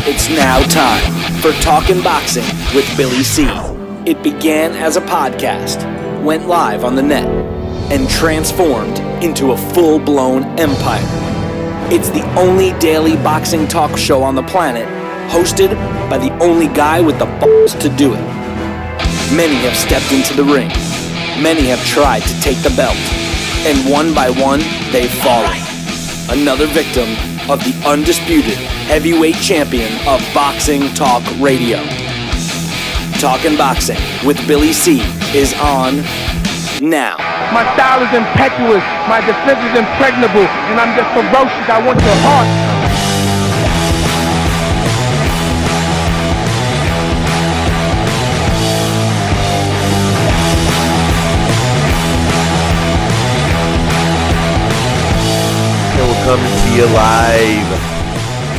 It's now time for Talkin' Boxing with Billy C. It began as a podcast, went live on the net, and transformed into a full-blown empire. It's the only daily boxing talk show on the planet, hosted by the only guy with the balls to do it. Many have stepped into the ring. Many have tried to take the belt. And one by one, they've fallen. Another victim of the undisputed heavyweight champion of boxing talk radio. Talkin' Boxing with Billy C is on now. My style is impetuous, my defense is impregnable, and I'm just ferocious. I want your heart. Coming to you live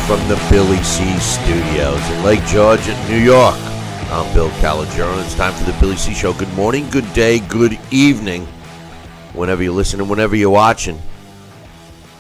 from the Billy C Studios in Lake George, New York. I'm Bill Calogero, and it's time for the Billy C Show. Good morning, good day, good evening, whenever you're listening, whenever you're watching.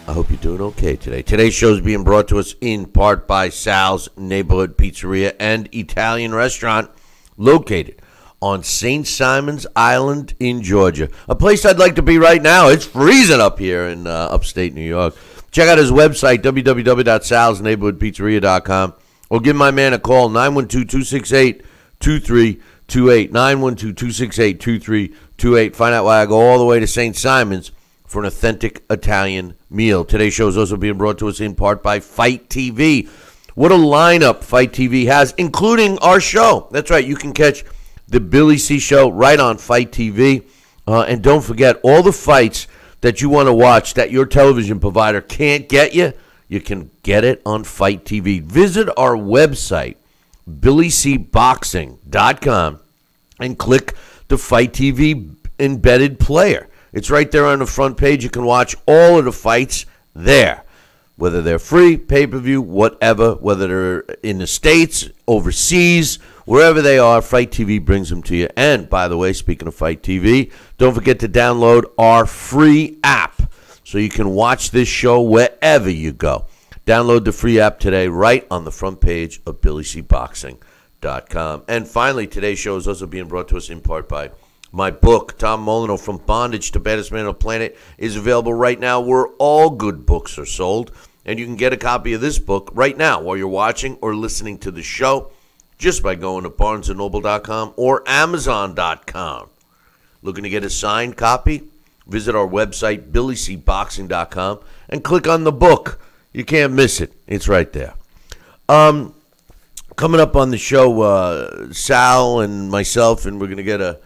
I hope you're doing okay today. Today's show is being brought to us in part by Sal's Neighborhood Pizzeria and Italian Restaurant, located on St. Simon's Island in Georgia. A place I'd like to be right now. It's freezing up here in upstate New York. Check out his website, www.salsneighborhoodpizzeria.com, or give my man a call, 912-268-2328, 912-268-2328. Find out why I go all the way to St. Simon's for an authentic Italian meal. Today's show is also being brought to us in part by Fight TV. What a lineup Fight TV has, including our show. That's right, you can catch the Billy C Show right on Fight TV. And don't forget, all the fights that you want to watch that your television provider can't get you, you can get it on Fight TV. Visit our website, BillyCBoxing.com, and click the Fight TV embedded player. It's right there on the front page. You can watch all of the fights there, whether they're free, pay-per-view, whatever, whether they're in the States, overseas, wherever they are. Fight TV brings them to you. And, by the way, speaking of Fight TV, don't forget to download our free app so you can watch this show wherever you go. Download the free app today right on the front page of BillyCBoxing.com. And finally, today's show is also being brought to us in part by my book, Tom Molyneux, From Bondage to Baddest Man on the Planet, is available right now where all good books are sold. And you can get a copy of this book right now while you're watching or listening to the show just by going to BarnesandNoble.com or Amazon.com. Looking to get a signed copy? Visit our website, BillyCBoxing.com, and click on the book. You can't miss it. It's right there. Coming up on the show, Sal and myself, and we're going to get a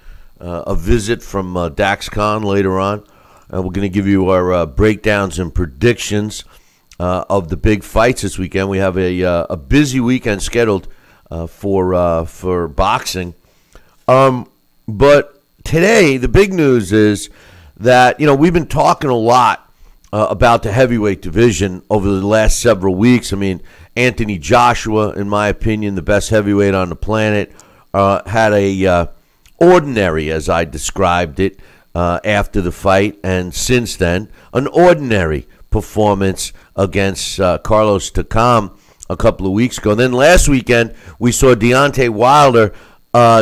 visit from Daxx Khan later on. We're going to give you our breakdowns and predictions of the big fights this weekend. We have a busy weekend scheduled for boxing. But today, the big news is that, we've been talking a lot about the heavyweight division over the last several weeks. I mean, Anthony Joshua, in my opinion, the best heavyweight on the planet, had a ordinary, as I described it, after the fight, and since then, an ordinary performance against Carlos Takam a couple of weeks ago. And then last weekend, we saw Deontay Wilder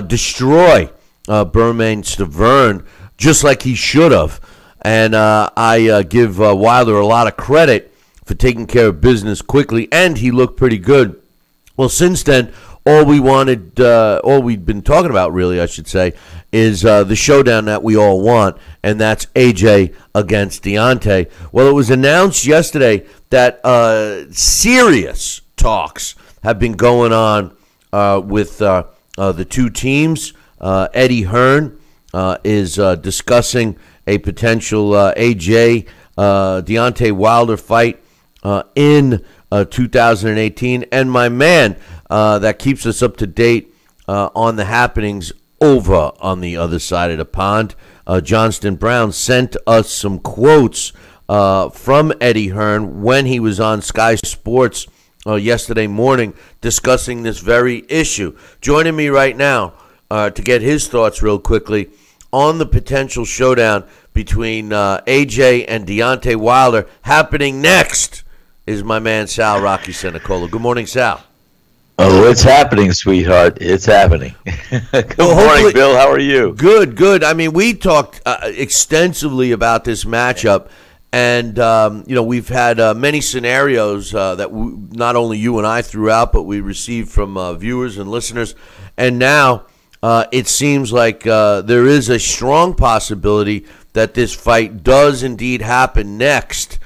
destroy Bermane Stiverne, just like he should have. And I give Wilder a lot of credit for taking care of business quickly, and he looked pretty good. Well, since then, all we'd been talking about, really, I should say, is the showdown that we all want, and that's AJ against Deontay. Well, it was announced yesterday that serious talks have been going on with the two teams. Eddie Hearn is discussing a potential AJ Deontay Wilder fight in 2018, and my man that keeps us up to date on the happenings over on the other side of the pond, Johnston Brown, sent us some quotes from Eddie Hearn when he was on Sky Sports yesterday morning discussing this very issue. Joining me right now to get his thoughts real quickly on the potential showdown between AJ and Deontay Wilder happening next is my man Sal Rocky Cenicola. Good morning, Sal. Oh, it's happening, sweetheart. It's happening. Good morning, Bill. How are you? Good, good. I mean, we talked extensively about this matchup, and we've had many scenarios that not only you and I threw out, but we received from viewers and listeners. And now it seems like there is a strong possibility that this fight does indeed happen next.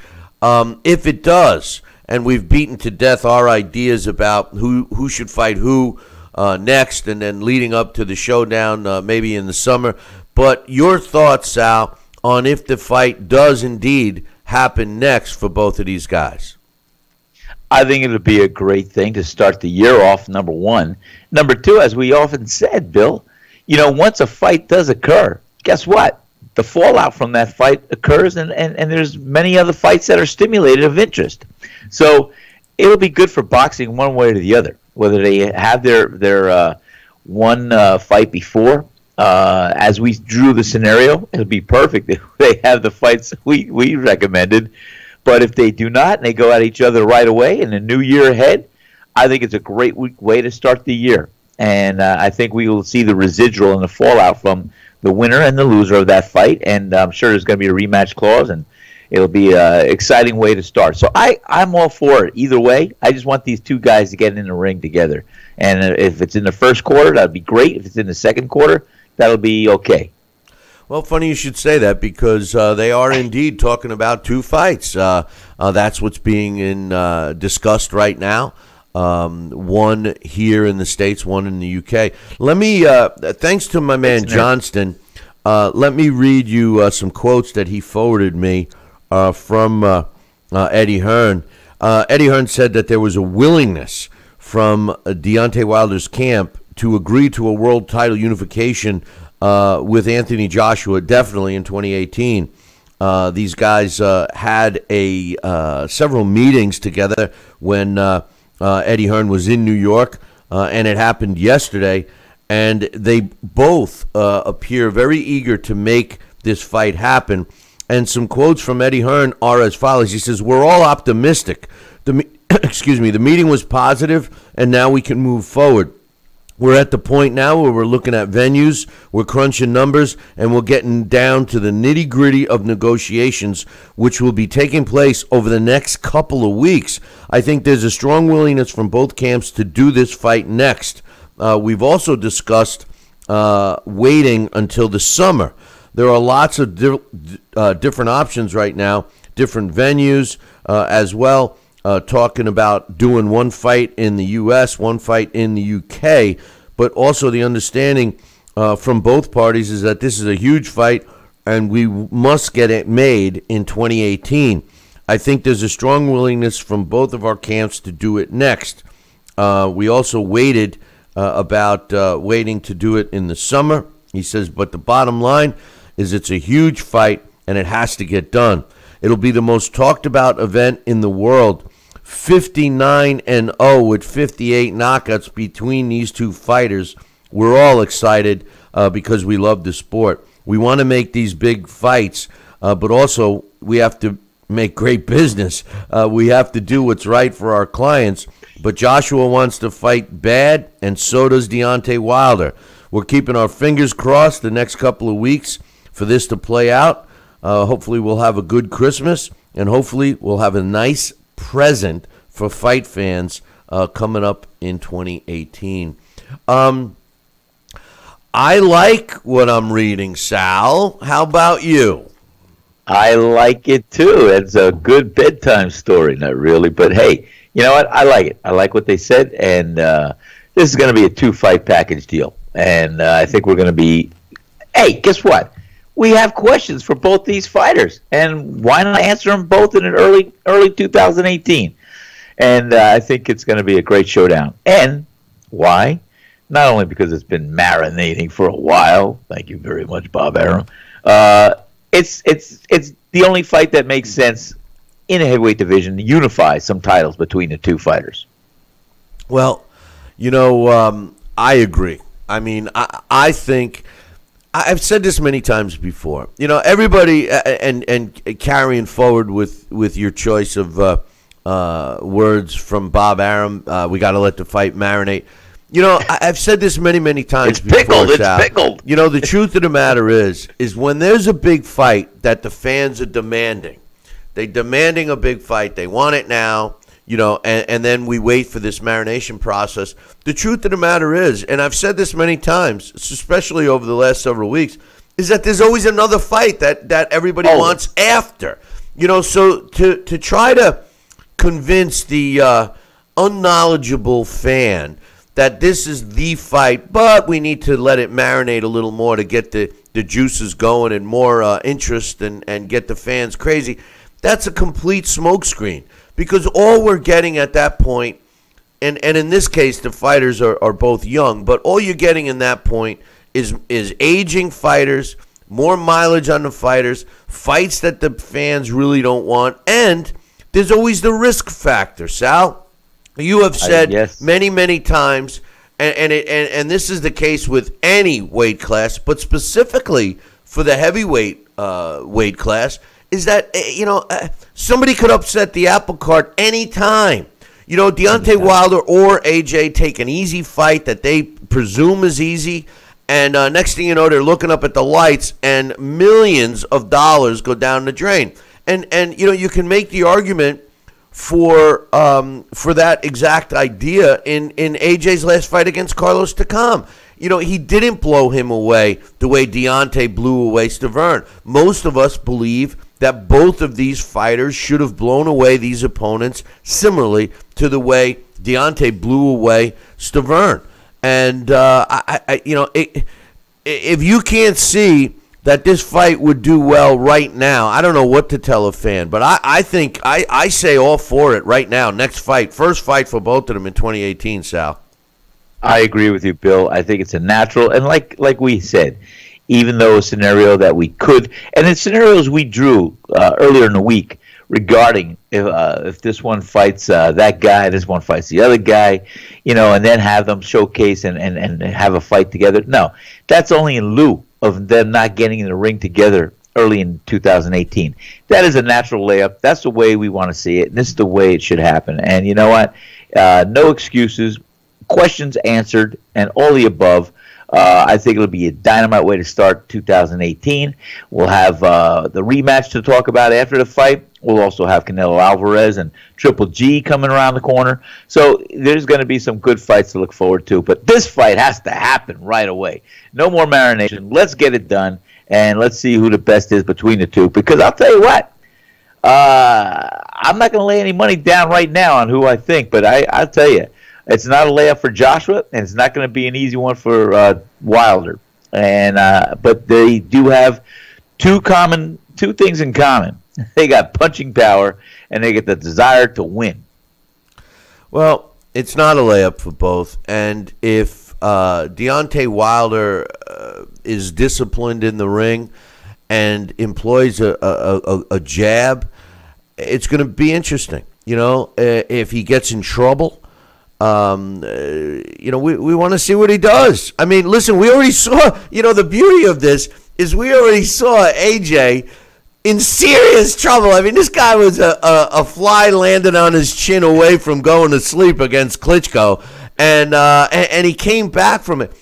If it does, and we've beaten to death our ideas about who should fight who next, and then leading up to the showdown maybe in the summer. But your thoughts, Sal, on if the fight does indeed happen next for both of these guys? I think it'll be a great thing to start the year off, number one. Number two, as we often said, Bill, once a fight does occur, guess what? The fallout from that fight occurs, and there's many other fights that are stimulated of interest. So it'll be good for boxing one way or the other, whether they have their one fight before. As we drew the scenario, it'll be perfect if they have the fights we recommended. But if they do not and they go at each other right away in the new year ahead, I think it's a great way to start the year. And I think we will see the residual and the fallout from the winner and the loser of that fight, and I'm sure there's going to be a rematch clause, and it'll be an exciting way to start. So I'm all for it either way. I just want these two guys to get in the ring together. And if it's in the first quarter, that'd be great. If it's in the second quarter, that'll be okay. Well, funny you should say that, because they are indeed talking about two fights. That's what's being discussed right now. One here in the States, one in the UK. Let me, thanks to my man Johnston, let me read you some quotes that he forwarded me from Eddie Hearn. Eddie Hearn said that there was a willingness from Deontay Wilder's camp to agree to a world title unification with Anthony Joshua, definitely in 2018. These guys had several meetings together when Eddie Hearn was in New York, and it happened yesterday, and they both appear very eager to make this fight happen. And some quotes from Eddie Hearn are as follows. He says, "We're all optimistic. The meeting was positive, and now we can move forward. We're at the point now where we're looking at venues, we're crunching numbers, and we're getting down to the nitty-gritty of negotiations, which will be taking place over the next couple of weeks. I think there's a strong willingness from both camps to do this fight next. We've also discussed waiting until the summer. There are lots of different options right now, different venues as well. Talking about doing one fight in the U.S., one fight in the U.K., but also the understanding from both parties is that this is a huge fight and we must get it made in 2018. I think there's a strong willingness from both of our camps to do it next. We also waited waiting to do it in the summer." He says, "But the bottom line is it's a huge fight and it has to get done. It'll be the most talked about event in the world. 59-0 with 58 knockouts between these two fighters. We're all excited because we love the sport. We want to make these big fights, but also we have to make great business. We have to do what's right for our clients. But Joshua wants to fight bad, and so does Deontay Wilder. We're keeping our fingers crossed the next couple of weeks for this to play out. Hopefully we'll have a good Christmas, and hopefully we'll have a nice present for fight fans coming up in 2018. I like what I'm reading, Sal. How about you? I like it too. It's a good bedtime story, not really, but hey, you know what? I like it. I like what they said, and this is going to be a two-fight package deal, and I think we're going to be. Hey, guess what? We have questions for both these fighters, and why not answer them both in an early 2018? And I think it's going to be a great showdown. And why? Not only because it's been marinating for a while. Thank you very much, Bob Arum. It's the only fight that makes sense in a heavyweight division to unify some titles between the two fighters. Well, I agree. I mean, I think. I've said this many times before. Everybody and carrying forward with your choice of words from Bob Arum. We got to let the fight marinate. I've said this many, many times before, pickled. Sal. It's pickled. The truth of the matter is when there's a big fight that the fans are demanding, they're demanding a big fight. They want it now, and then we wait for this marination process. The truth of the matter is, and I've said this many times, especially over the last several weeks, is that there's always another fight that everybody wants after. So to try to convince the unknowledgeable fan that this is the fight, but we need to let it marinate a little more to get the juices going and more interest and get the fans crazy, that's a complete smokescreen. Because all we're getting at that point, and in this case the fighters are both young, but all you're getting in that point is aging fighters, more mileage on the fighters, fights that the fans really don't want, and there's always the risk factor, Sal. You have said many, many times, and this is the case with any weight class, but specifically for the heavyweight weight class, is that somebody could upset the apple cart anytime. Deontay Wilder or AJ take an easy fight that they presume is easy, and next thing you know, they're looking up at the lights, and millions of dollars go down the drain. And you can make the argument for that exact idea in AJ's last fight against Carlos Takam. He didn't blow him away the way Deontay blew away Stavern. Most of us believe that both of these fighters should have blown away these opponents similarly to the way Deontay blew away Stavern. And if you can't see that this fight would do well right now, I don't know what to tell a fan, but I think I say all for it right now. Next fight, first fight for both of them in 2018, Sal. I agree with you, Bill. I think it's a natural, and like we said, even though a scenario that we could, and in scenarios we drew earlier in the week regarding if this one fights that guy, this one fights the other guy, and then have them showcase and have a fight together. No, that's only in lieu of them not getting in the ring together early in 2018. That is a natural layup. That's the way we want to see it, and this is the way it should happen. And you know what? No excuses, questions answered, and all the above. I think it'll be a dynamite way to start 2018. We'll have the rematch to talk about after the fight. We'll also have Canelo Alvarez and Triple G coming around the corner. So there's going to be some good fights to look forward to. But this fight has to happen right away. No more marination. Let's get it done, and let's see who the best is between the two. Because I'll tell you what, I'm not going to lay any money down right now on who I think, but I'll tell you, it's not a layup for Joshua, and it's not going to be an easy one for Wilder. And but they do have two things in common. They got punching power, and they get the desire to win. Well, it's not a layup for both. And if Deontay Wilder is disciplined in the ring and employs a jab, it's going to be interesting. If he gets in trouble, we want to see what he does. I mean, listen, we already saw, the beauty of this is we already saw AJ in serious trouble. I mean, this guy was a fly landed on his chin away from going to sleep against Klitschko, and he came back from it.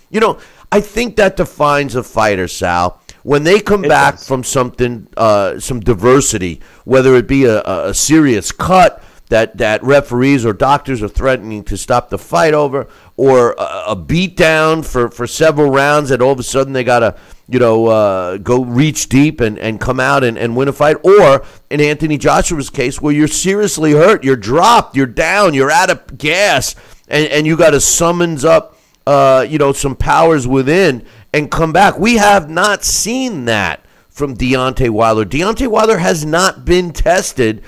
I think that defines a fighter, Sal. When they come back from something, some diversity, whether it be a serious cut that referees or doctors are threatening to stop the fight over, or a beat down for several rounds that all of a sudden they got to, go reach deep and come out and win a fight, or in Anthony Joshua's case where you're seriously hurt, you're dropped, you're down, you're out of gas, and you got to summons up, some powers within and come back. We have not seen that from Deontay Wilder. Deontay Wilder has not been tested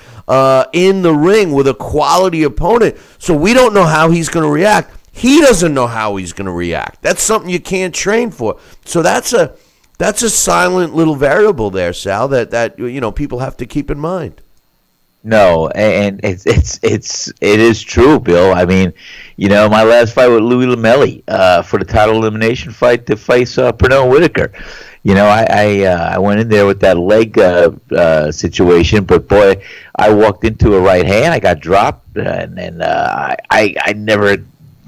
in the ring with a quality opponent, so we don't know how he's going to react. He doesn't know how he's going to react. That's something you can't train for. So that's a silent little variable there, Sal, that people have to keep in mind. No, and it is true, Bill. I mean, my last fight with Louis Lamelli for the title elimination fight to face Pernell Whitaker. I went in there with that leg situation, but boy, I walked into a right hand. I got dropped, and I never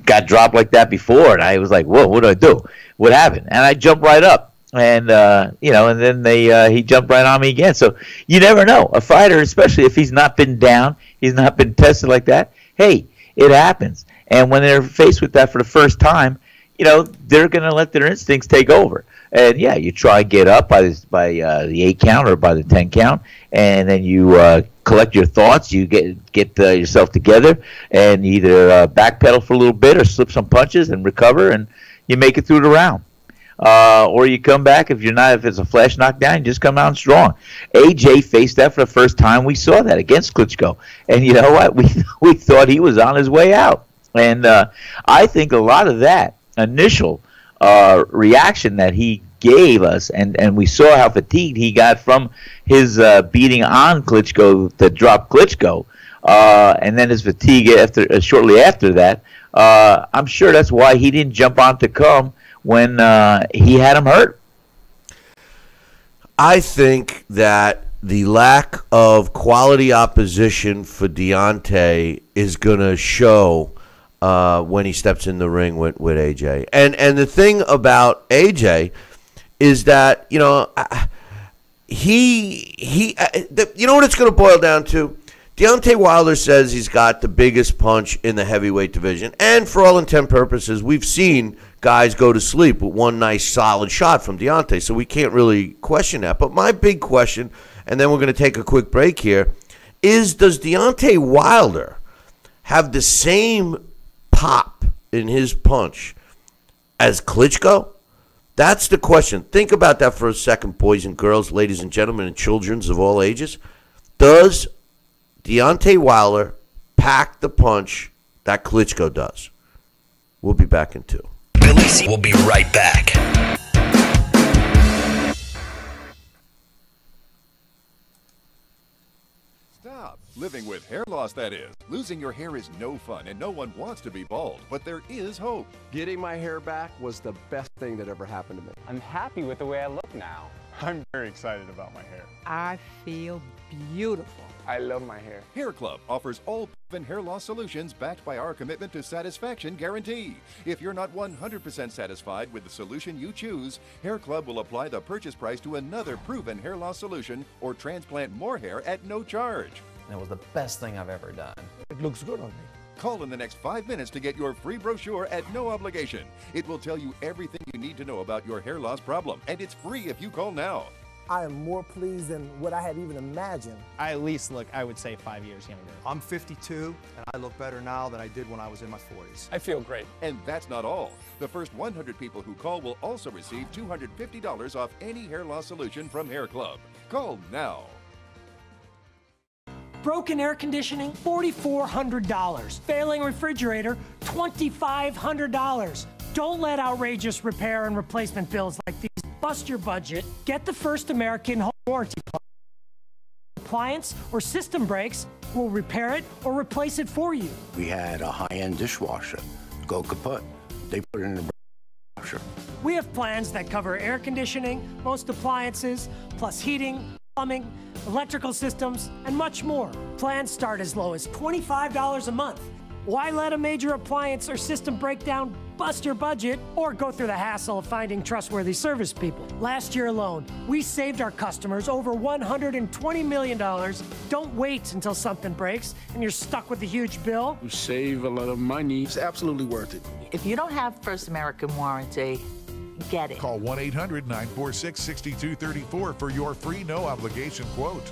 got dropped like that before, and I was like, "Whoa, what do I do? What happened?" And I jumped right up, and and then he jumped right on me again. So you never know. A fighter, especially if he's not been down, he's not been tested like that. Hey, it happens. And when they're faced with that for the first time, they're going to let their instincts take over. And yeah, you try and get up by the 8 count or by the 10 count, and then you collect your thoughts. You get yourself together, and either backpedal for a little bit or slip some punches and recover, and you make it through the round. Or you come back if it's a flash knockdown, you just come out strong. AJ faced that for the first time. We saw that against Klitschko, and you know what? We thought he was on his way out, and I think a lot of that initial reaction that he gave us, and we saw how fatigued he got from his beating on Klitschko to drop Klitschko, and then his fatigue shortly after that. I'm sure that's why he didn't jump on to come when he had him hurt. I think that the lack of quality opposition for Deontay is going to show when he steps in the ring with AJ. And the thing about AJ is that, you know what it's going to boil down to? Deontay Wilder says he's got the biggest punch in the heavyweight division. And for all intent purposes, we've seen guys go to sleep with one nice solid shot from Deontay. So we can't really question that. But my big question, and then we're going to take a quick break here, is does Deontay Wilder have the same pop in his punch as Klitschko? That's the question. Think about that for a second, boys and girls, ladies and gentlemen, and children of all ages. Does Deontay Wilder pack the punch that Klitschko does? We'll be back in 2. Billy C will be right back. Stop. Living with hair loss, that is. Losing your hair is no fun, and no one wants to be bald, but there is hope. Getting my hair back was the best thing that ever happened to me. I'm happy with the way I look now. I'm very excited about my hair. I feel beautiful. I love my hair. Hair Club offers all proven hair loss solutions backed by our commitment to satisfaction guarantee. If you're not 100% satisfied with the solution you choose, Hair Club will apply the purchase price to another proven hair loss solution or transplant more hair at no charge. It was the best thing I've ever done. It looks good on me. Call in the next 5 minutes to get your free brochure at no obligation. It will tell you everything you need to know about your hair loss problem, and it's free if you call now. I am more pleased than what I had even imagined. I at least look, I would say, 5 years younger. I'm 52, and I look better now than I did when I was in my 40s. I feel great. And that's not all. The first 100 people who call will also receive $250 off any hair loss solution from Hair Club. Call now. Broken air conditioning, $4,400. Failing refrigerator, $2,500. Don't let outrageous repair and replacement bills like these bust your budget. Get the First American Home Warranty Plan. Appliance or system breaks, will repair it or replace it for you. We had a high-end dishwasher go kaput. They put it in the washer. We have plans that cover air conditioning, most appliances, plus heating, plumbing, electrical systems, and much more. Plans start as low as $25 a month. Why let a major appliance or system breakdown bust your budget or go through the hassle of finding trustworthy service people? Last year alone, we saved our customers over $120 million. Don't wait until something breaks and you're stuck with a huge bill. You save a lot of money. It's absolutely worth it. If you don't have First American Warranty, get it. Call 1-800-946-6234 for your free no-obligation quote.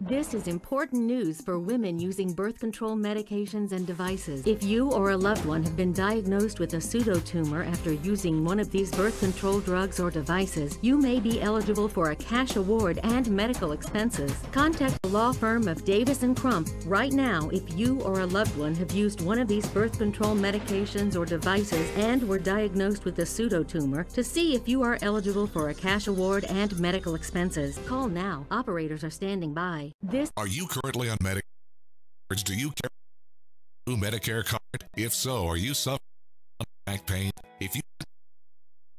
This is important news for women using birth control medications and devices. If you or a loved one have been diagnosed with a pseudotumor after using one of these birth control drugs or devices, you may be eligible for a cash award and medical expenses. Contact the law firm of Davis & Crump right now if you or a loved one have used one of these birth control medications or devices and were diagnosed with a pseudotumor to see if you are eligible for a cash award and medical expenses. Call now. Operators are standing by. Are you currently on Medicare? Do you carry a Medicare card? If so, are you suffering from back pain? If you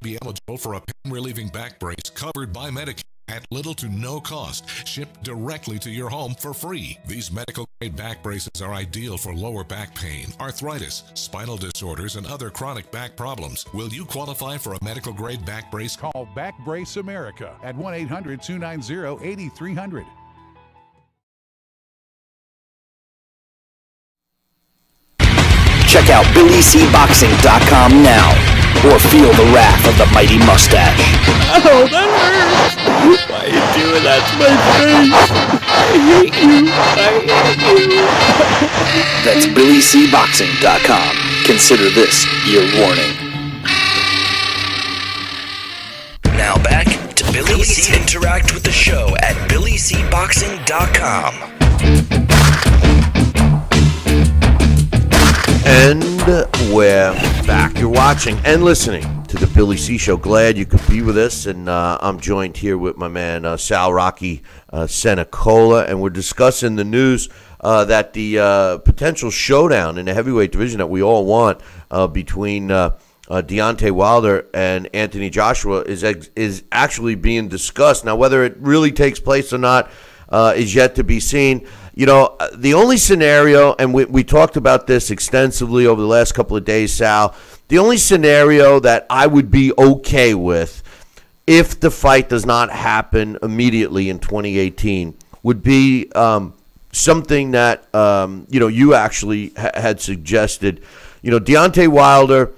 Be eligible for a pain-relieving back brace covered by Medicare at little to no cost, shipped directly to your home for free. These medical-grade back braces are ideal for lower back pain, arthritis, spinal disorders, and other chronic back problems. Will you qualify for a medical-grade back brace? Call Back Brace America at 1-800-290-8300. Check out BillyCBoxing.com now, or feel the wrath of the mighty mustache. Oh, that hurts! Why are you doing that to my face? I hate you! That's BillyCBoxing.com. Consider this your warning. Now back to Billy C. Interact with the show at BillyCBoxing.com. And we're back. You're watching and listening to the Billy C. Show. Glad you could be with us. And I'm joined here with my man, Sal Rocky Cenicola. And we're discussing the news that the potential showdown in the heavyweight division that we all want between Deontay Wilder and Anthony Joshua is actually being discussed. Now, whether it really takes place or not is yet to be seen. You know, the only scenario, and we talked about this extensively over the last couple of days, Sal, the only scenario that I would be okay with if the fight does not happen immediately in 2018 would be something that, you actually had suggested. You know, Deontay Wilder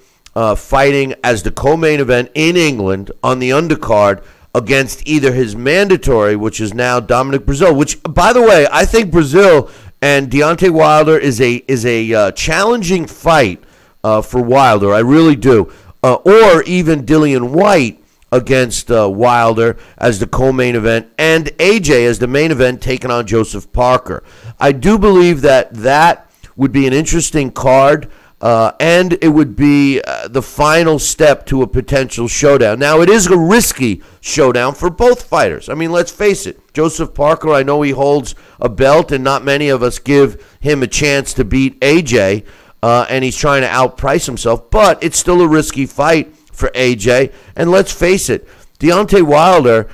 fighting as the co-main event in England on the undercard against either his mandatory, which is now Dominic Breazeale, which, by the way, I think Breazeale and Deontay Wilder is a challenging fight for Wilder. I really do. Or even Dillian White against Wilder as the co-main event, and AJ as the main event taking on Joseph Parker. I do believe that would be an interesting card. And it would be the final step to a potential showdown. Now, it is a risky showdown for both fighters. I mean, let's face it. Joseph Parker, I know he holds a belt, and not many of us give him a chance to beat AJ, and he's trying to outprice himself. But it's still a risky fight for AJ. And let's face it, Deontay Wilder,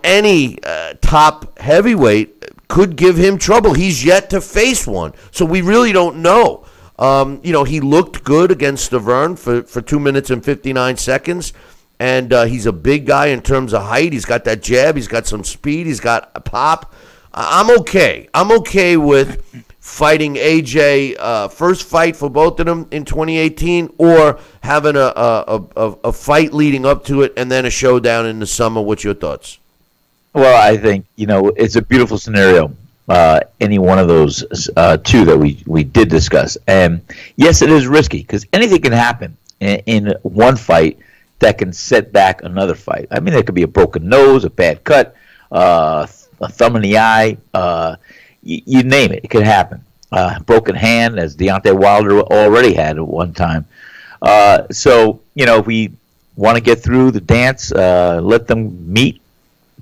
any top heavyweight could give him trouble. He's yet to face one, so we really don't know. He looked good against Stavern for 2 minutes and 59 seconds, and he's a big guy in terms of height. He's got that jab. He's got some speed. He's got a pop. I'm okay. I'm okay with fighting AJ, first fight for both of them in 2018, or having a fight leading up to it and then a showdown in the summer. What's your thoughts? Well, I think, it's a beautiful scenario. Any one of those two that we did discuss. And yes, it is risky because anything can happen in one fight that can set back another fight. I mean, there could be a broken nose, a bad cut, a thumb in the eye, you name it. It could happen. Broken hand, as Deontay Wilder already had at one time. So, if we want to get through the dance, let them meet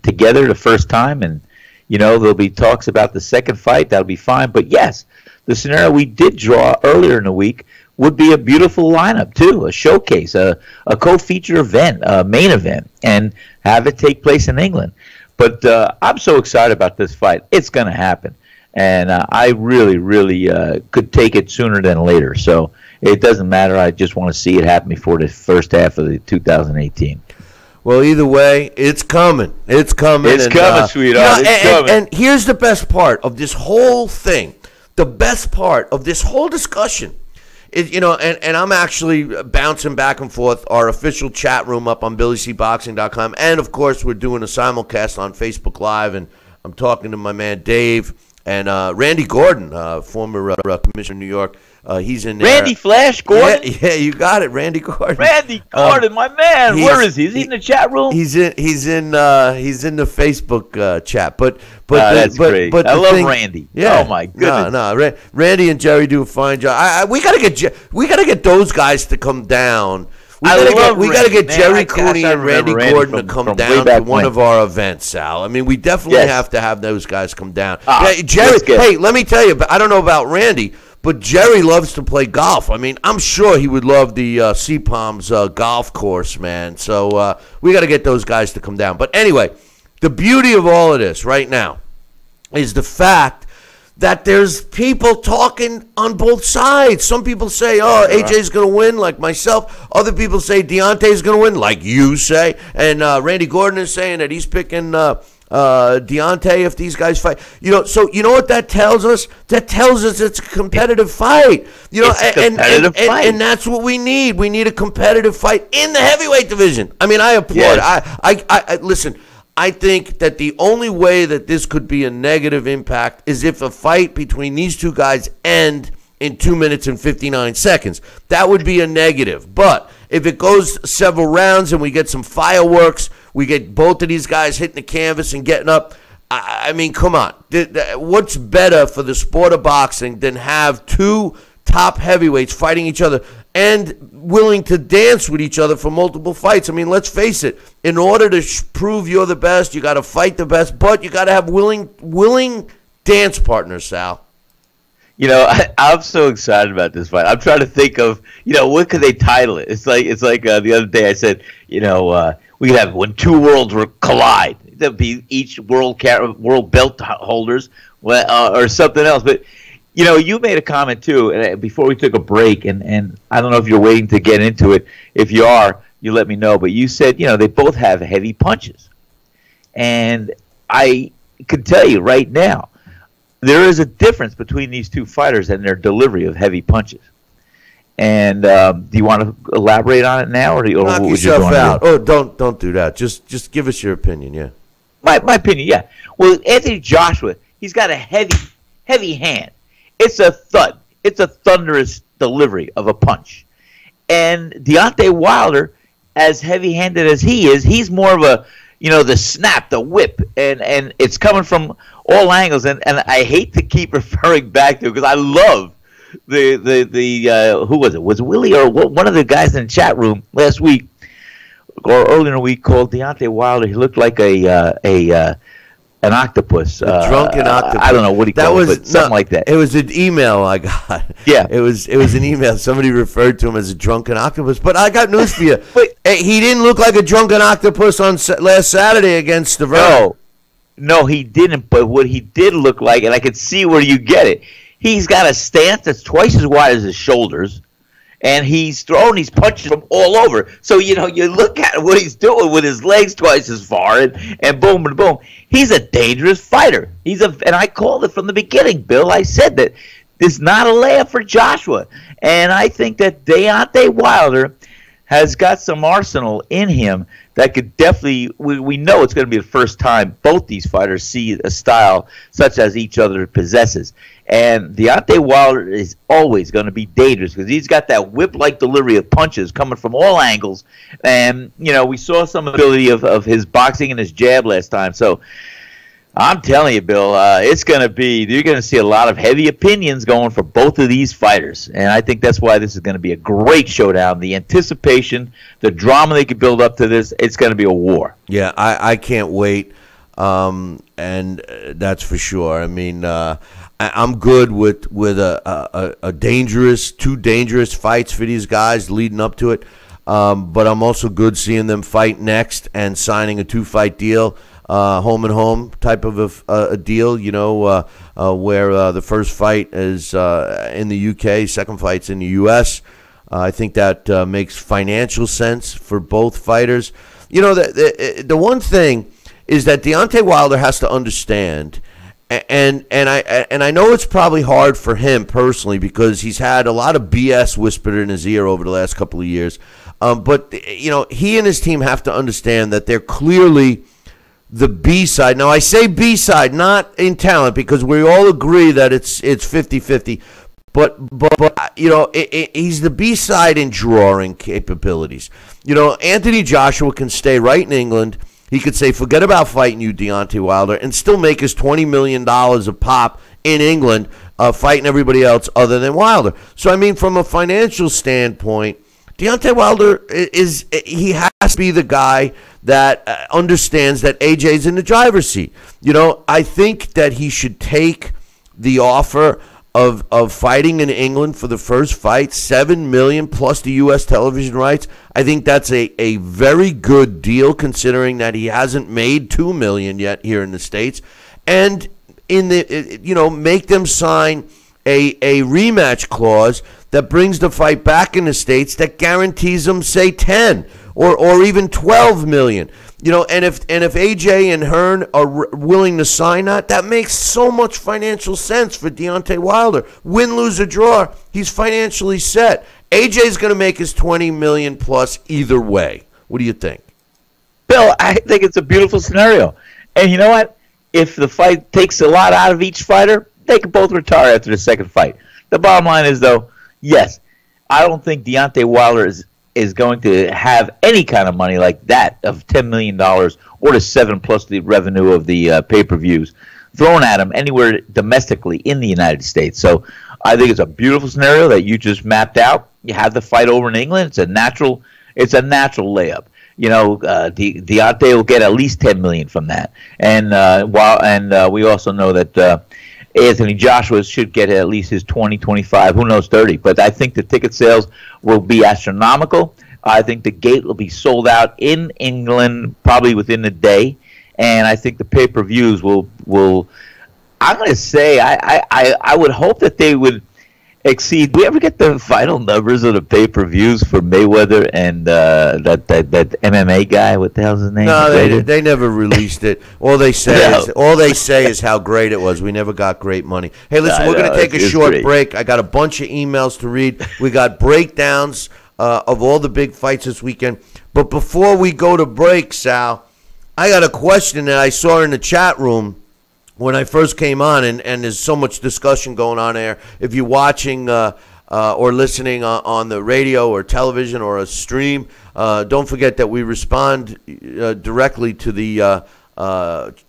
together the first time, and there'll be talks about the second fight. That'll be fine. But yes, the scenario we did draw earlier in the week would be a beautiful lineup too, a showcase, a co-feature event, a main event, and have it take place in England. But I'm so excited about this fight. It's going to happen. And I really, really could take it sooner than later. So it doesn't matter. I just want to see it happen before the first half of the 2018. Well, either way, it's coming. It's coming. It's coming, sweetheart. It's coming. And here's the best part of this whole thing. The best part of this whole discussion is, and I'm actually bouncing back and forth our official chat room up on BillyCBoxing.com. And, of course, we're doing a simulcast on Facebook Live. And I'm talking to my man Dave and Randy Gordon, former commissioner of New York. He's in there. Randy Flash Gordon? Yeah, you got it, Randy Gordon. Randy Gordon, my man. Where is he? Is he in the chat room? He's in the Facebook chat. But that's great. But I love Randy. Yeah. Oh my goodness. No. Randy and Jerry do a fine job. We gotta get those guys to come down. We gotta get Jerry Cooney and Randy Gordon to come down to one of our events, Sal. I mean, we definitely have to have those guys come down. Jerry, hey, let me tell you, but I don't know about Randy, But Jerry loves to play golf. I mean, I'm sure he would love the Sea Palms golf course, man. So we got to get those guys to come down. But anyway, the beauty of all of this right now is the fact that there's people talking on both sides. Some people say, oh, AJ's going to win, like myself. Other people say Deontay's going to win, like you say. And Randy Gordon is saying that he's picking Deontay if these guys fight. So you know what that tells us? That tells us it's a competitive fight. It's a competitive fight. And that's what we need. We need a competitive fight in the heavyweight division. I mean, I applaud. Yes. I listen. I think that the only way that this could be a negative impact is if a fight between these two guys end in 2 minutes and 59 seconds. That would be a negative. But if it goes several rounds and we get some fireworks, we get both of these guys hitting the canvas and getting up, I mean, come on. What's better for the sport of boxing than have two top heavyweights fighting each other and willing to dance with each other for multiple fights? I mean, let's face it. In order to prove you're the best, you got to fight the best, but you got to have willing dance partners, Sal. I'm so excited about this fight. I'm trying to think of, what could they title it? It's like the other day I said, we could have when two worlds collide. That'd be each world belt holders or something else. But you made a comment too, and before we took a break, and I don't know if you're waiting to get into it. If you are, you let me know. But you said, they both have heavy punches. And I can tell you right now, there is a difference between these two fighters and their delivery of heavy punches. And do you want to elaborate on it now, or knock yourself out? Oh, don't do that. Just give us your opinion, yeah. My opinion, yeah. Well, Anthony Joshua, he's got a heavy hand. It's a thud. It's a thunderous delivery of a punch. And Deontay Wilder, as heavy-handed as he is, he's more of a, the snap, the whip, and it's coming from all angles. And I hate to keep referring back to it because I love the who was it? Was Willie or one of the guys in the chat room last week or earlier in the week called Deontay Wilder? He looked like an octopus. A drunken octopus. I don't know what he called it, but something like that. It was an email I got. Yeah. It was an email. Somebody referred to him as a drunken octopus. But I got news for you. He didn't look like a drunken octopus on last Saturday against Stavern. No, he didn't. But what he did look like, and I could see where you get it, he's got a stance that's twice as wide as his shoulders. And he's throwing these punches from all over. So, you look at what he's doing with his legs twice as far, and boom, and boom. He's a dangerous fighter. And I called it from the beginning, Bill. I said that this is not a layup for Joshua. And I think that Deontay Wilder has got some arsenal in him that could definitely, we know it's going to be the first time both these fighters see a style such as each other possesses. And Deontay Wilder is always going to be dangerous because he's got that whip-like delivery of punches coming from all angles. And, we saw some ability of his boxing and his jab last time. So I'm telling you, Bill, you're going to see a lot of heavy opinions going for both of these fighters. And I think that's why this is going to be a great showdown. The anticipation, the drama they could build up to this, it's going to be a war. Yeah, I can't wait. And that's for sure. I mean, I'm good with two dangerous fights for these guys leading up to it. But I'm also good seeing them fight next and signing a 2-fight deal, home and home type of a deal, where the first fight is in the UK, second fight's in the US. I think that makes financial sense for both fighters. The one thing is that Deontay Wilder has to understand, and I know it's probably hard for him personally because he's had a lot of BS whispered in his ear over the last couple of years. But he and his team have to understand that they're clearly the B side. Now I say B side, not in talent, because we all agree that it's 50-50. But he's the B side in drawing capabilities. Anthony Joshua can stay right in England. He could say, forget about fighting you, Deontay Wilder, and still make his $20 million a pop in England fighting everybody else other than Wilder. So, I mean, from a financial standpoint, Deontay Wilder he has to be the guy that understands that AJ's in the driver's seat. I think that he should take the offer of fighting in England for the first fight, $7 million plus the U.S. television rights. I think that's a very good deal considering that he hasn't made $2 million yet here in the States. And make them sign a rematch clause that brings the fight back in the States that guarantees them, say, 10 or even 12 million. And if AJ and Hearn are willing to sign that makes so much financial sense for Deontay Wilder. Win, lose, or draw, he's financially set. AJ's going to make his 20 million plus either way. What do you think? Bill, I think it's a beautiful scenario. And you know what? If the fight takes a lot out of each fighter, they can both retire after the second fight. The bottom line is, though, yes, I don't think Deontay Wilder is going to have any kind of money like that of $10 million or the 7 plus the revenue of the pay-per-views thrown at him anywhere domestically in the United States. So I think it's a beautiful scenario that you just mapped out. You have the fight over in England. It's a natural layup. Deontay will get at least $10 million from that, and we also know that Anthony Joshua should get at least his 20, 25, who knows, 30. But I think the ticket sales will be astronomical. I think the gate will be sold out in England probably within a day, and I think the pay-per-views will. I'm going to say I would hope that they would exceed. Do we ever get the final numbers of the pay-per-views for Mayweather and that MMA guy? What the hell's his name? No, they never released it. All they say is how great it was. We never got great money. Hey, listen, we're going to take a short break. I got a bunch of emails to read. We got breakdowns of all the big fights this weekend. But before we go to break, Sal, I got a question that I saw in the chat room when I first came on, and there's so much discussion going on there. If you're watching or listening on the radio or television or a stream, don't forget that we respond directly to the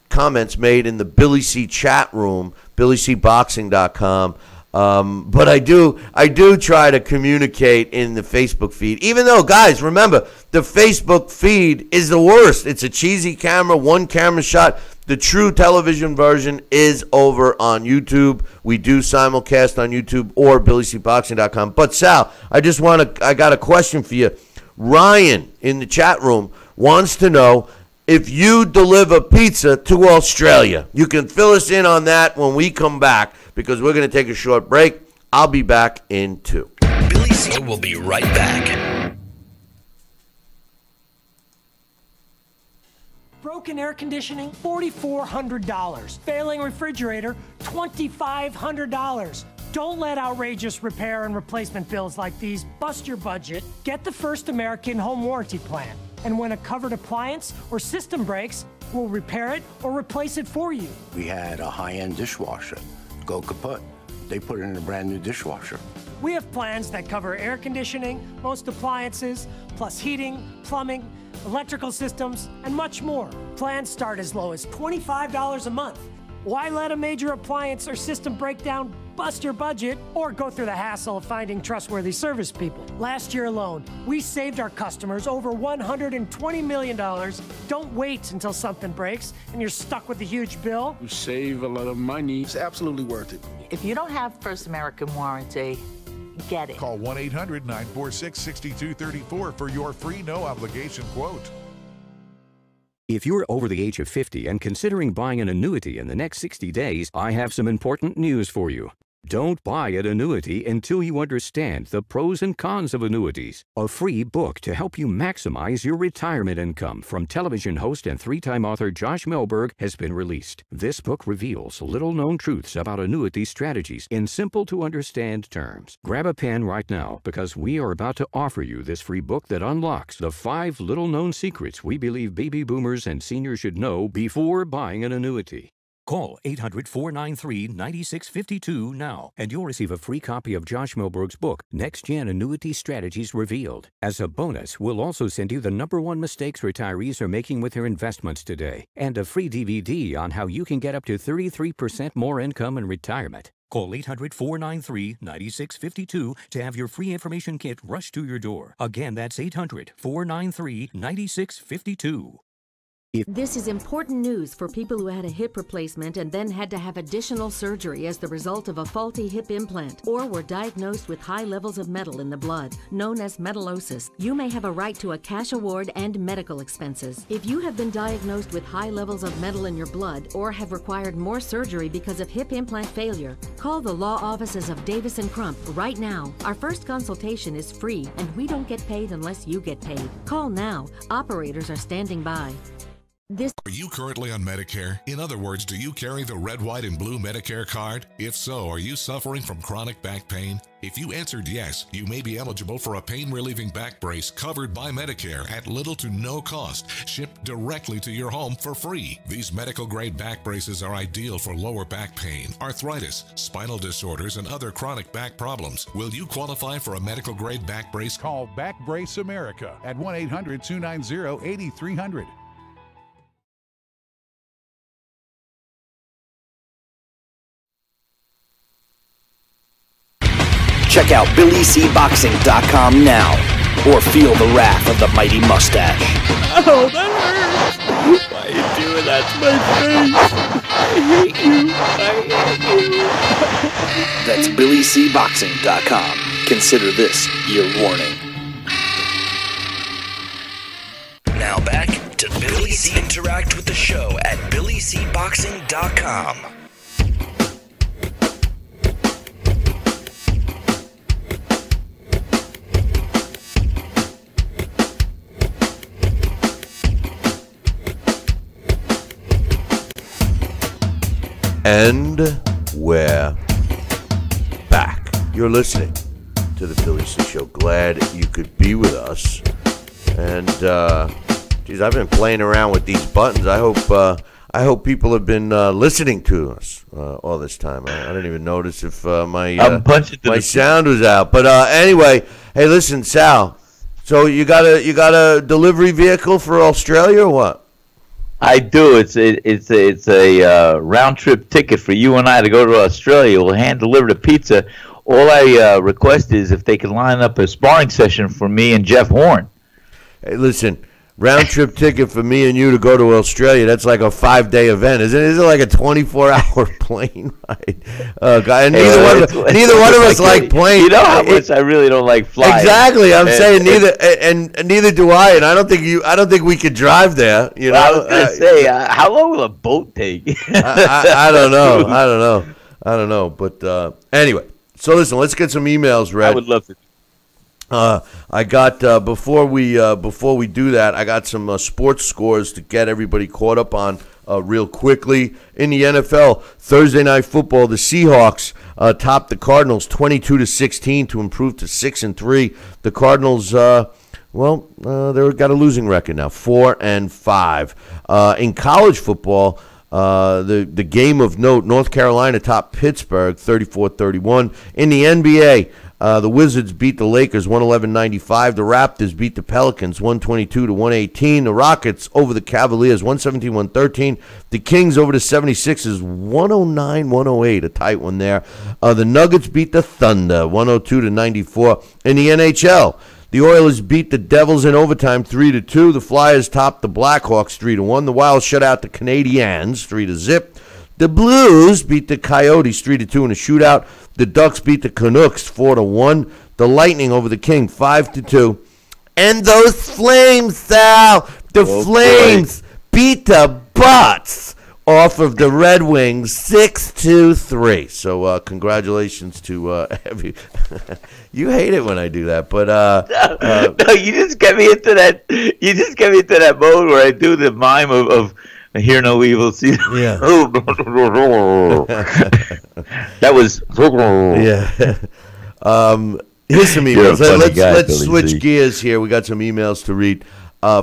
comments made in the Billy C chat room, BillyCBoxing.com. But I do try to communicate in the Facebook feed, even though, guys, remember, the Facebook feed is the worst. It's a cheesy camera, one camera shot. The true television version is over on YouTube. We do simulcast on YouTube or BillyCBoxing.com. But Sal, I got a question for you. Ryan in the chat room wants to know if you deliver pizza to Australia. You can fill us in on that when we come back, because we're going to take a short break. I'll be back in 2. Billy C will be right back. Broken air conditioning, $4,400. Failing refrigerator, $2,500. Don't let outrageous repair and replacement bills like these bust your budget. Get the First American Home Warranty Plan. And when a covered appliance or system breaks, we'll repair it or replace it for you. We had a high-end dishwasher go kaput. They put it in a brand new dishwasher. We have plans that cover air conditioning, most appliances, plus heating, plumbing, electrical systems, and much more. Plans start as low as $25 a month. Why let a major appliance or system breakdown bust your budget or go through the hassle of finding trustworthy service people? Last year alone, we saved our customers over $120 million. Don't wait until something breaks and you're stuck with a huge bill. You save a lot of money. It's absolutely worth it. If you don't have First American Warranty, get it. Call 1-800-946-6234 for your free no-obligation quote. If you're over the age of 50 and considering buying an annuity in the next 60 days, I have some important news for you. Don't buy an annuity until you understand the pros and cons of annuities. A free book to help you maximize your retirement income from television host and 3-time author Josh Melberg has been released. This book reveals little-known truths about annuity strategies in simple-to-understand terms. Grab a pen right now, because we are about to offer you this free book that unlocks the 5 little-known secrets we believe baby boomers and seniors should know before buying an annuity. Call 800-493-9652 now, and you'll receive a free copy of Josh Melberg's book, Next Gen Annuity Strategies Revealed. As a bonus, we'll also send you the #1 mistakes retirees are making with their investments today, and a free DVD on how you can get up to 33% more income in retirement. Call 800-493-9652 to have your free information kit rushed to your door. Again, that's 800-493-9652. This is important news for people who had a hip replacement and then had to have additional surgery as the result of a faulty hip implant or were diagnosed with high levels of metal in the blood, known as metallosis. You may have a right to a cash award and medical expenses. If you have been diagnosed with high levels of metal in your blood or have required more surgery because of hip implant failure, call the law offices of Davis & Crump right now. Our first consultation is free and we don't get paid unless you get paid. Call now. Operators are standing by. Are you currently on Medicare? In other words, do you carry the red, white, and blue Medicare card? If so, are you suffering from chronic back pain? If you answered yes, you may be eligible for a pain-relieving back brace covered by Medicare at little to no cost, shipped directly to your home for free. These medical-grade back braces are ideal for lower back pain, arthritis, spinal disorders, and other chronic back problems. Will you qualify for a medical-grade back brace? Call Back Brace America at 1-800-290-8300. Check out BillyCBoxing.com now, or feel the wrath of the mighty mustache. Oh, that hurts! Why are you doing that to my face? I hate you! That's BillyCBoxing.com. Consider this your warning. Now back to Billy C. Interact with the show at BillyCBoxing.com. And we're back. You're listening to the Billy C Show. Glad you could be with us. And geez, I've been playing around with these buttons. I hope people have been listening to us all this time. I didn't even notice if my sound was out. But anyway, hey, listen, Sal. So you got a delivery vehicle for Australia or what? I do. It's a round trip ticket for you and I to go to Australia. We'll hand deliver the pizza. All I request is if they can line up a sparring session for me and Jeff Horn. Hey, listen, round trip ticket for me and you to go to Australia. That's like a 5-day event, isn't it? Is it like a 24-hour plane ride? And neither one of us like planes. You know how much I really don't like flying. Exactly, I'm saying neither, and neither do I. And I don't think we could drive there. You know, I was gonna say, how long will a boat take? I don't know. But anyway, so listen, let's get some emails read. I would love to. I got before we do that, I got some sports scores to get everybody caught up on real quickly. In the NFL, Thursday Night Football, the Seahawks topped the Cardinals 22-16 to improve to 6-3. The Cardinals, they've got a losing record now, 4-5. In college football, the game of note, North Carolina topped Pittsburgh 34-31. In the NBA, the Wizards beat the Lakers 111-95. The Raptors beat the Pelicans 122-118. The Rockets over the Cavaliers 117-113. The Kings over the 76ers 109-108, a tight one there. The Nuggets beat the Thunder 102-94. In the NHL, the Oilers beat the Devils in overtime 3-2. The Flyers topped the Blackhawks 3-1. The Wild shut out the Canadiens 3-0. The Blues beat the Coyotes 3-2 in a shootout. The Ducks beat the Canucks 4-1. The Lightning over the King 5-2. And those Flames, Sal, Flames beat the butts off of the Red Wings 6-3. So congratulations to every. You hate it when I do that, but no, you just get me into that. You just get me into that mode where I do the mime of hear no evil, see no evil. That was here's some emails. Let's switch gears here. We got some emails to read.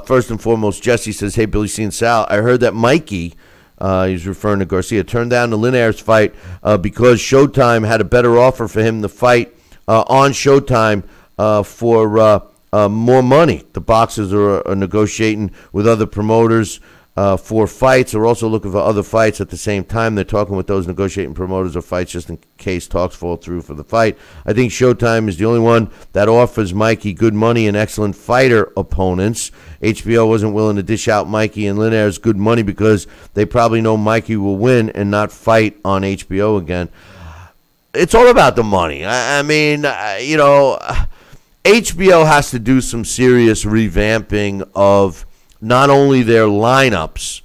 First and foremost, Jesse says, "Hey, Billy C and Sal, I heard that Mikey, he's referring to Garcia, turned down the Linares fight because Showtime had a better offer for him to fight on Showtime for more money. The boxers are negotiating with other promoters." for fights. They're also looking for other fights at the same time. They're talking with those negotiating promoters of fights just in case talks fall through for the fight. I think Showtime is the only one that offers Mikey good money and excellent fighter opponents. HBO wasn't willing to dish out Mikey and Linares good money because they probably know Mikey will win and not fight on HBO again. It's all about the money. I mean, HBO has to do some serious revamping of not only their lineups,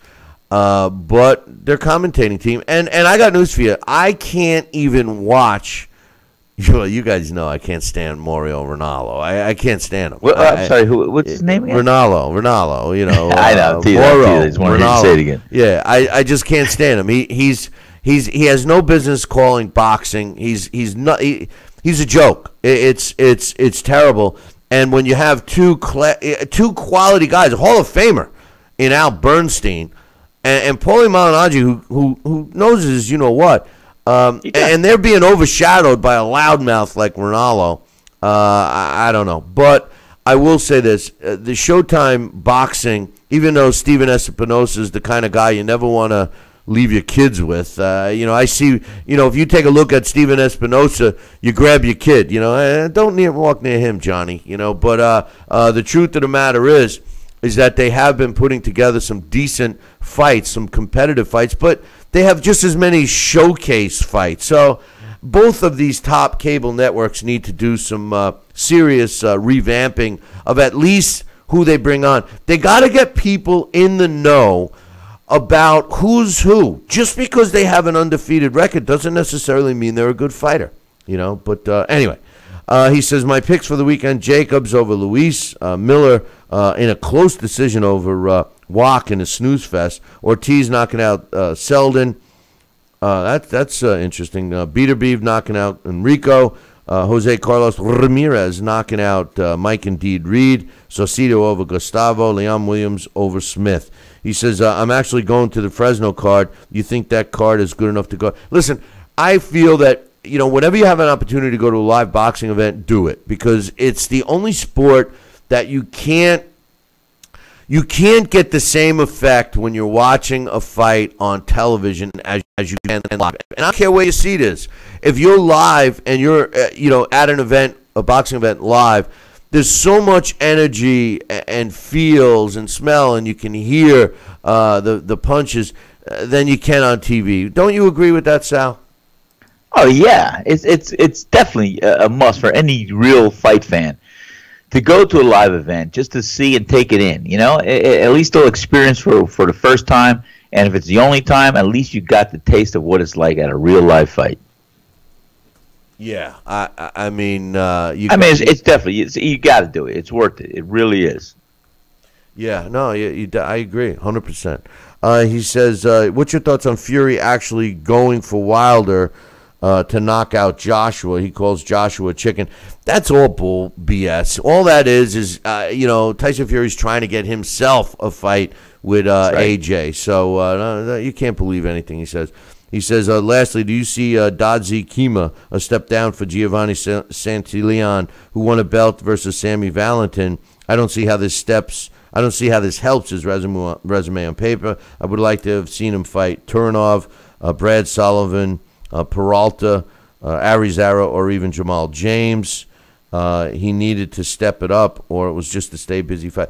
but their commentating team. And I got news for you. I can't even watch. You guys know I can't stand Mario Ronaldo. I can't stand him. I'm sorry. What's his name again? Ronaldo. You know. I know. Moro, I just wanted to say it again. Yeah, I just can't stand him. He has no business calling boxing. He's a joke. It's terrible. And when you have two quality guys, a Hall of Famer in Al Bernstein and Paulie Malignaggi, who knows his what, and they're being overshadowed by a loudmouth like Ronaldo. I don't know, but I will say this: the Showtime boxing, even though Steven Espinosa is the kind of guy you never want to leave your kids with. I see, if you take a look at Steven Espinosa, you grab your kid, don't walk near him, Johnny, but the truth of the matter is that they have been putting together some decent fights, some competitive fights, but they have just as many showcase fights. So both of these top cable networks need to do some serious revamping of at least who they bring on. They got to get people in the know about who's who. Just because they have an undefeated record doesn't necessarily mean they're a good fighter, But anyway, he says, my picks for the weekend, Jacobs over Luis, Miller in a close decision over Wach in a snooze fest, Ortiz knocking out Selden. That's interesting. Beterbiev knocking out Enrico, Jose Carlos Ramirez knocking out Mike Indeed Reed, Saucedo over Gustavo, Leon Williams over Smith. He says, I'm actually going to the Fresno card. You think that card is good enough to go? Listen, I feel that, whenever you have an opportunity to go to a live boxing event, do it. Because it's the only sport that you can't get the same effect when you're watching a fight on television as you can live. And I don't care where your seat is. If you're live and you're, at an event, a boxing event live, there's so much energy and feels and smell, and you can hear the punches than you can on TV. Don't you agree with that, Sal? Oh yeah, it's definitely a must for any real fight fan to go to a live event just to see and take it in. At least they'll experience for the first time, and if it's the only time, at least you got the taste of what it's like at a real live fight. Yeah, I mean, it's definitely you got to do it. It's worth it. It really is. Yeah, no, I agree, 100%. He says, "What's your thoughts on Fury actually going for Wilder to knock out Joshua? He calls Joshua chicken. That's all bull BS. All that is Tyson Fury's trying to get himself a fight with AJ. So you can't believe anything he says." He says, lastly, do you see Dodzy Kima a step down for Giovanni Santillon, who won a belt versus Sammy Valentin? I don't see how this helps his resume on paper. I would like to have seen him fight Turinov, Brad Sullivan, Peralta, Arizaro, or even Jamal James. He needed to step it up, or it was just a stay busy fight.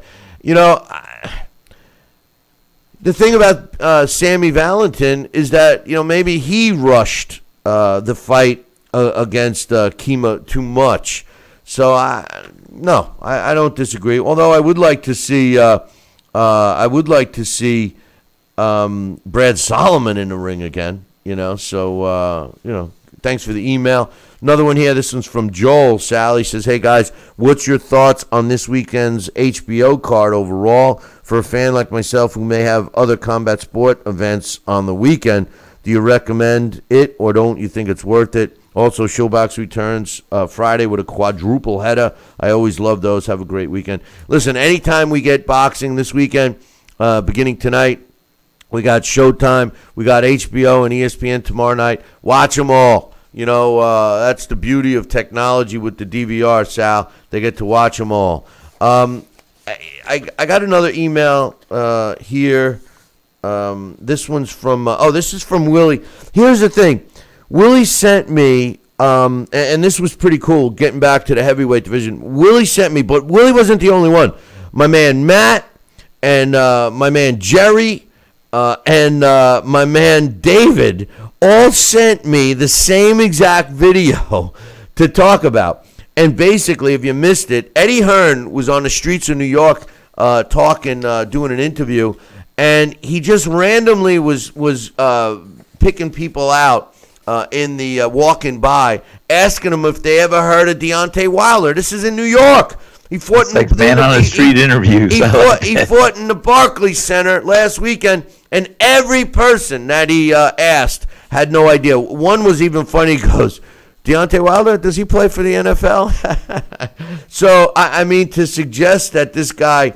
The thing about Sammy Valentin is that, maybe he rushed the fight against Kima too much. So I don't disagree. Although I would like to see Brad Solomon in the ring again. So thanks for the email. Another one here. This one's from Joel. Sally says, "Hey guys, what's your thoughts on this weekend's HBO card overall? For a fan like myself who may have other combat sport events on the weekend, do you recommend it or don't you think it's worth it? Also, Showbox returns Friday with a quadruple header. I always love those. Have a great weekend." Listen, anytime we get boxing this weekend, beginning tonight, we got Showtime, we got HBO and ESPN tomorrow night. Watch them all. That's the beauty of technology with the DVR, Sal. They get to watch them all. I got another email here This one's from, this is from Willie. Here's the thing. Willie sent me, and this was pretty cool, getting back to the heavyweight division. Willie sent me, but Willie wasn't the only one. My man Matt and my man Jerry and my man David all sent me the same exact video to talk about. And basically, if you missed it, Eddie Hearn was on the streets of New York talking, doing an interview, and he just randomly was picking people out in the walking by, asking them if they ever heard of Deontay Wilder. This is in New York. He fought in like man on the street interviews. He fought in the Barclays Center last weekend, and every person that he asked had no idea. One was even funny. He goes, Deontay Wilder, does he play for the NFL? So, I mean, to suggest that this guy,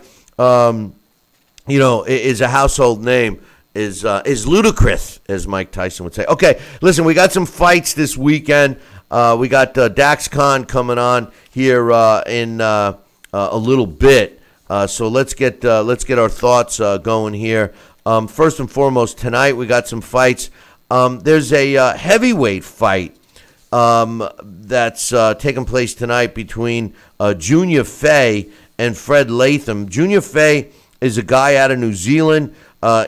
is a household name is ludicrous, as Mike Tyson would say. Okay, listen, we got some fights this weekend. We got Daxx Khan coming on here in a little bit. So let's get our thoughts going here. First and foremost, tonight we got some fights. There's a heavyweight fight that's taking place tonight between Junior Fay and Fred Latham. Junior Fay is a guy out of New Zealand.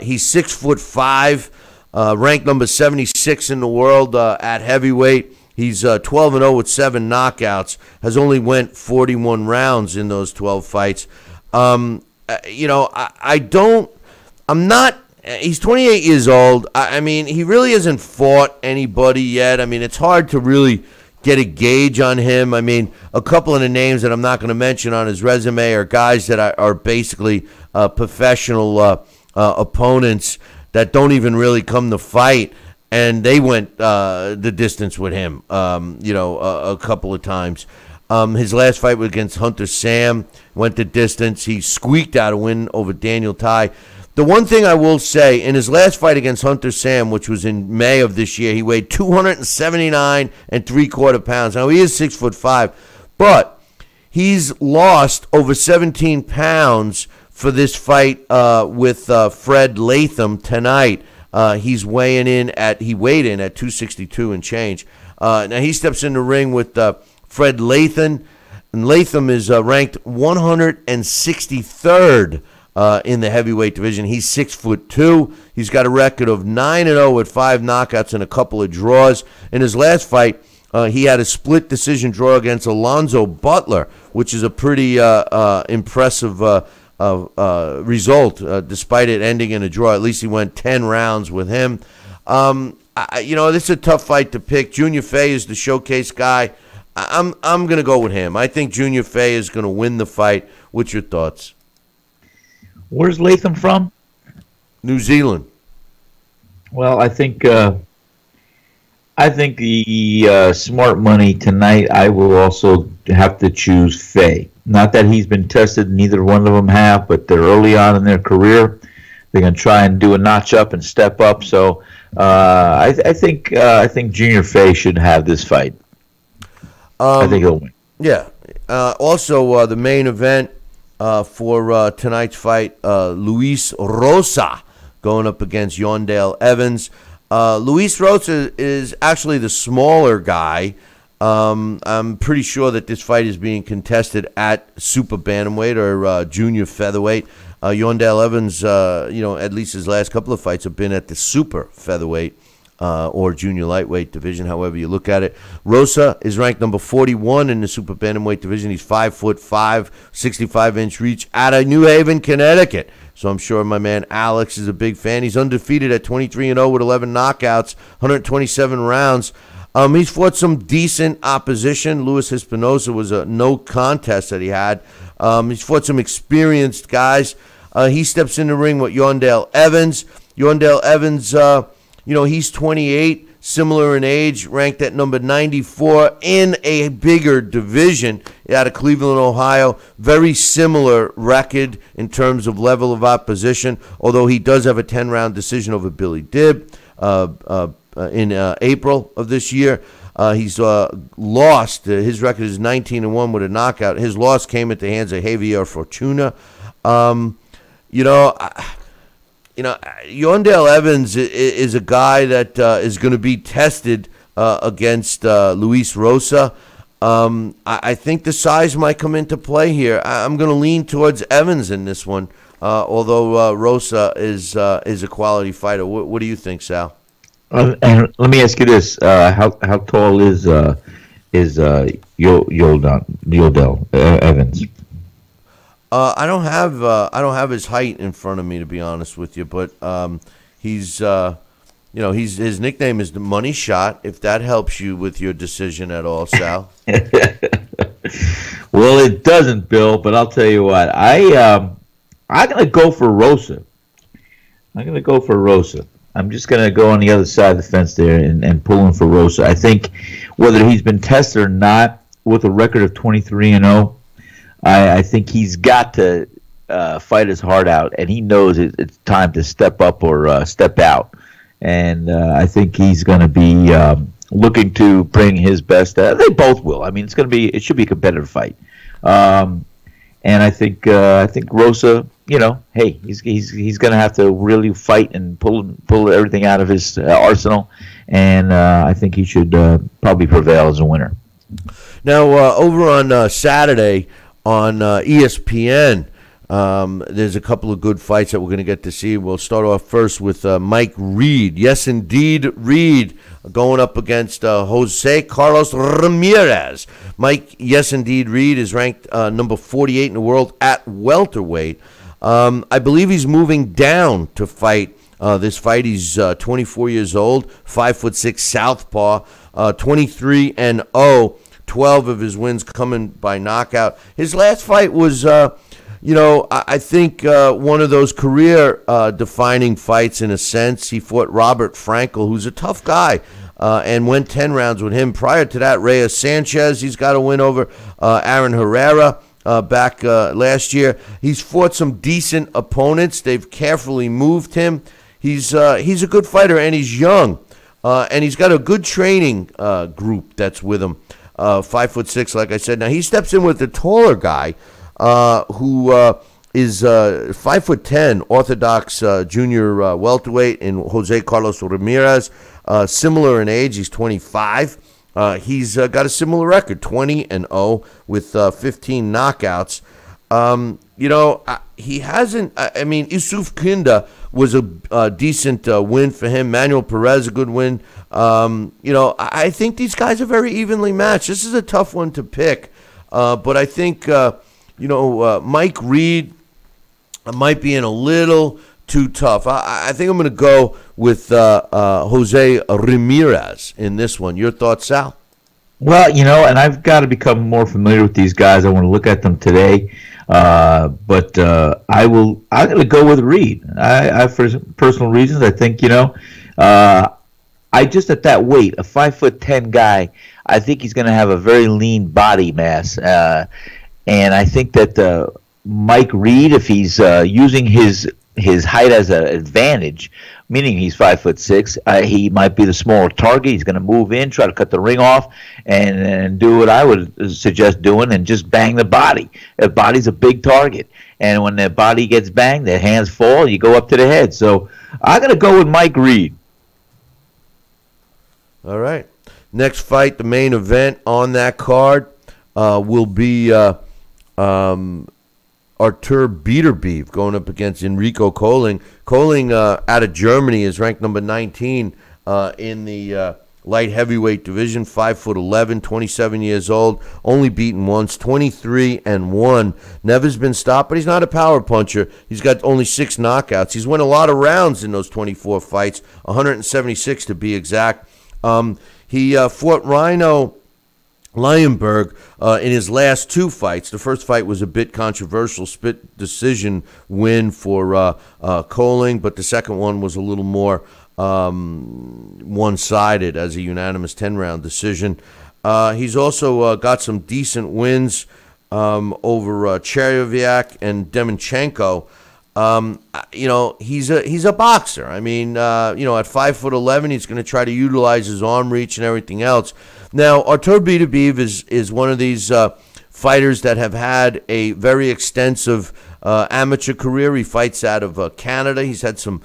He's 6'5", ranked number 76 in the world at heavyweight. He's 12-0 with 7 knockouts. Has only went 41 rounds in those 12 fights. He's 28 years old. I mean, he really hasn't fought anybody yet. I mean, it's hard to really get a gauge on him. I mean, a couple of the names that I'm not going to mention on his resume are guys that are basically professional opponents that don't even really come to fight, and they went the distance with him, a couple of times. His last fight was against Hunter Sam, went the distance. He squeaked out a win over Daniel Tai. The one thing I will say, in his last fight against Hunter Sam, which was in May of this year, he weighed 279 3/4 pounds. Now, he is 6'5", but he's lost over 17 pounds for this fight with Fred Latham tonight. He weighed in at 262 and change. Now, he steps in the ring with Fred Latham, and Latham is ranked 163rd in the heavyweight division. He's 6'2". He's got a record of 9-0 with 5 knockouts and a couple of draws. In his last fight, he had a split decision draw against Alonzo Butler, which is a pretty impressive result, despite it ending in a draw. At least he went 10 rounds with him. This is a tough fight to pick. Junior Fay is the showcase guy. I'm going to go with him. I think Junior Fay is going to win the fight. What's your thoughts? Where's Latham from? New Zealand. Well, I think the smart money tonight, I will also have to choose Fay. Not that he's been tested, neither one of them have, but they're early on in their career. They're going to try and do a notch up and step up. So I think Junior Fay should have this fight. I think he'll win. Yeah. Also, the main event for tonight's fight, Luis Rosa going up against Yondale Evans. Luis Rosa is actually the smaller guy. I'm pretty sure that this fight is being contested at super bantamweight or junior featherweight. Yondale Evans, at least his last couple of fights have been at the super featherweight or junior lightweight division, however you look at it. Rosa is ranked number 41 in the super bantamweight division. He's 5'5", 65-inch reach out of New Haven, Connecticut. So I'm sure my man Alex is a big fan. He's undefeated at 23-0 with 11 knockouts, 127 rounds. He's fought some decent opposition. Luis Espinosa was a no contest that he had. He's fought some experienced guys. He steps in the ring with Yondale Evans. Yondale Evans, he's 28, similar in age, ranked at number 94 in a bigger division out of Cleveland, Ohio. Very similar record in terms of level of opposition, although he does have a 10-round decision over Billy Dibb in April of this year. He's lost. His record is 19-1 with a knockout. His loss came at the hands of Javier Fortuna. Yondale Evans is a guy that is going to be tested against Luis Rosa. I think the size might come into play here. I'm going to lean towards Evans in this one, although Rosa is a quality fighter. What do you think, Sal? And let me ask you this: how tall is Yodel Evans? I don't have his height in front of me, to be honest with you, but his nickname is the Money Shot. If that helps you with your decision at all, Sal. Well, it doesn't, Bill. But I'll tell you what, I'm gonna go for Rosa. I'm just gonna go on the other side of the fence there and pull in for Rosa. I think whether he's been tested or not, with a record of 23-0. I think he's got to fight his heart out, and he knows it's time to step up or step out. And I think he's going to be looking to bring his best. They both will. I mean, it should be a competitive fight. And I think Rosa, hey, he's going to have to really fight and pull everything out of his arsenal. And I think he should probably prevail as a winner. Now, over on Saturday, on ESPN, there's a couple of good fights that we're going to get to see. We'll start off first with Mike Reed. Yes, indeed, Reed going up against Jose Carlos Ramirez. Mike, yes, indeed, Reed is ranked number 48 in the world at welterweight. I believe he's moving down to fight this fight. He's 24 years old, 5'6" southpaw, 23-0. 12 of his wins coming by knockout. His last fight was, I think one of those career-defining fights in a sense. He fought Robert Frankel, who's a tough guy, and went 10 rounds with him. Prior to that, Reyes Sanchez, he's got a win over Aaron Herrera back last year. He's fought some decent opponents. They've carefully moved him. He's a good fighter, and he's young, and he's got a good training group that's with him. 5'6", like I said. Now he steps in with the taller guy, who is 5'10", orthodox junior welterweight in Jose Carlos Ramirez. Similar in age, he's 25. He's got a similar record, 20-0 with 15 knockouts. He hasn't. Yusuf Kinda was a decent win for him. Manuel Perez, a good win. I think these guys are very evenly matched. This is a tough one to pick, but I think Mike Reed might be in a little too tough. I think I'm going to go with Jose Ramirez in this one. Your thoughts, Sal? Well, and I've got to become more familiar with these guys. I want to look at them today. But I'm going to go with Reed. I for personal reasons, I think, I just at that weight, a 5'10" guy, I think he's going to have a very lean body mass. And I think that Mike Reed, if he's using his height as an advantage, meaning he's 5'6", he might be the smaller target. He's going to move in, try to cut the ring off, and do what I would suggest doing, and just bang the body. The body's a big target, and when the body gets banged, the hands fall, you go up to the head. So I'm going to go with Mike Reed. All right. Next fight, the main event on that card, will be Artur Beterbiev going up against Enrico Colling. Colling, out of Germany, is ranked number 19 in the light heavyweight division, 5'11", 27 years old, only beaten once, 23-1. Never's been stopped, but he's not a power puncher. He's got only 6 knockouts. He's won a lot of rounds in those 24 fights, 176 to be exact. He fought Rhino Leyenberg in his last 2 fights. The first fight was a bit controversial, split decision win for Colling, but the second one was a little more one-sided as a unanimous 10-round decision. He's also got some decent wins over Cheryoviak and Demenchenko. He's a boxer. I mean, at 5'11", he's going to try to utilize his arm reach and everything else. Now, Artur Beterbiev is one of these fighters that have had a very extensive amateur career. He fights out of Canada. He's had some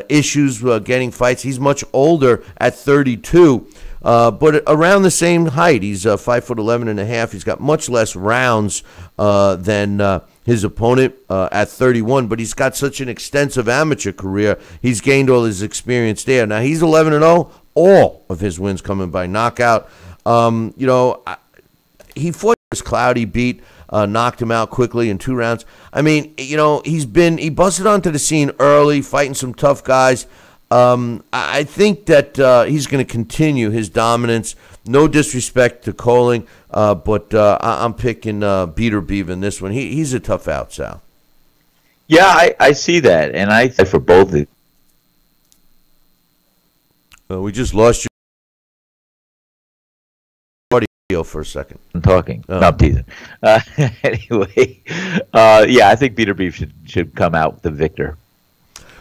issues getting fights. He's much older at 32, but around the same height. He's 5'11.5". He's got much less rounds than his opponent at 31, but he's got such an extensive amateur career. He's gained all his experience there. Now, he's 11-0. All of his wins coming by knockout. He fought Chris Cloudy, beat, knocked him out quickly in 2 rounds. I mean, he busted onto the scene early, fighting some tough guys. I think that he's going to continue his dominance. No disrespect to Coling, but I'm picking Beater Beav in this one. He's a tough out, Sal. Yeah, I see that, and I think for both of we just lost your audio for a second. I'm talking. No, I'm teasing. Anyway, I think Beater Beef should come out the victor.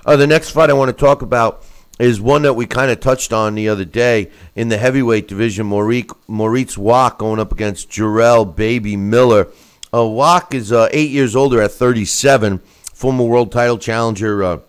The next fight I want to talk about is one that we kind of touched on the other day in the heavyweight division. Maurice Wach going up against Jarrell Baby Miller. Wach is 8 years older at 37. Former world title challenger,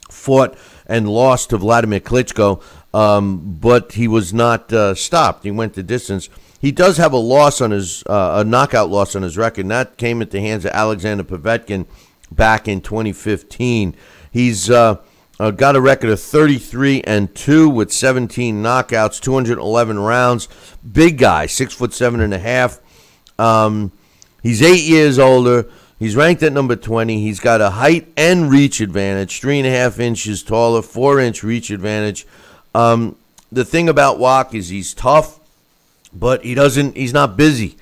fought and lost to Vladimir Klitschko, but he was not stopped. He went the distance. He does have a knockout loss on his record, and that came at the hands of Alexander Povetkin back in 2015. He's got a record of 33-2 with 17 knockouts, 211 rounds. Big guy, 6'7.5". He's 8 years older. He's ranked at number 20. He's got a height and reach advantage, 3.5 inches taller, 4-inch reach advantage. The thing about Wach is he's tough, but he's not busy.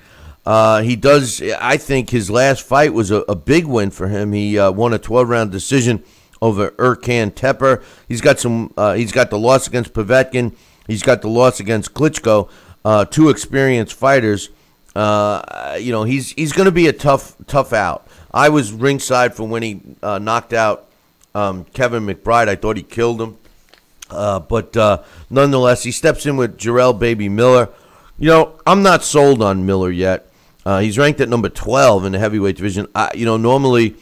I think his last fight was a big win for him. He won a 12-round decision over Erkan Tepper. He's got the loss against Povetkin. He's got the loss against Klitschko. 2 experienced fighters. He's going to be a tough out. I was ringside for when he knocked out Kevin McBride. I thought he killed him. But nonetheless, he steps in with Jarrell Baby Miller. I'm not sold on Miller yet. He's ranked at number 12 in the heavyweight division. Normally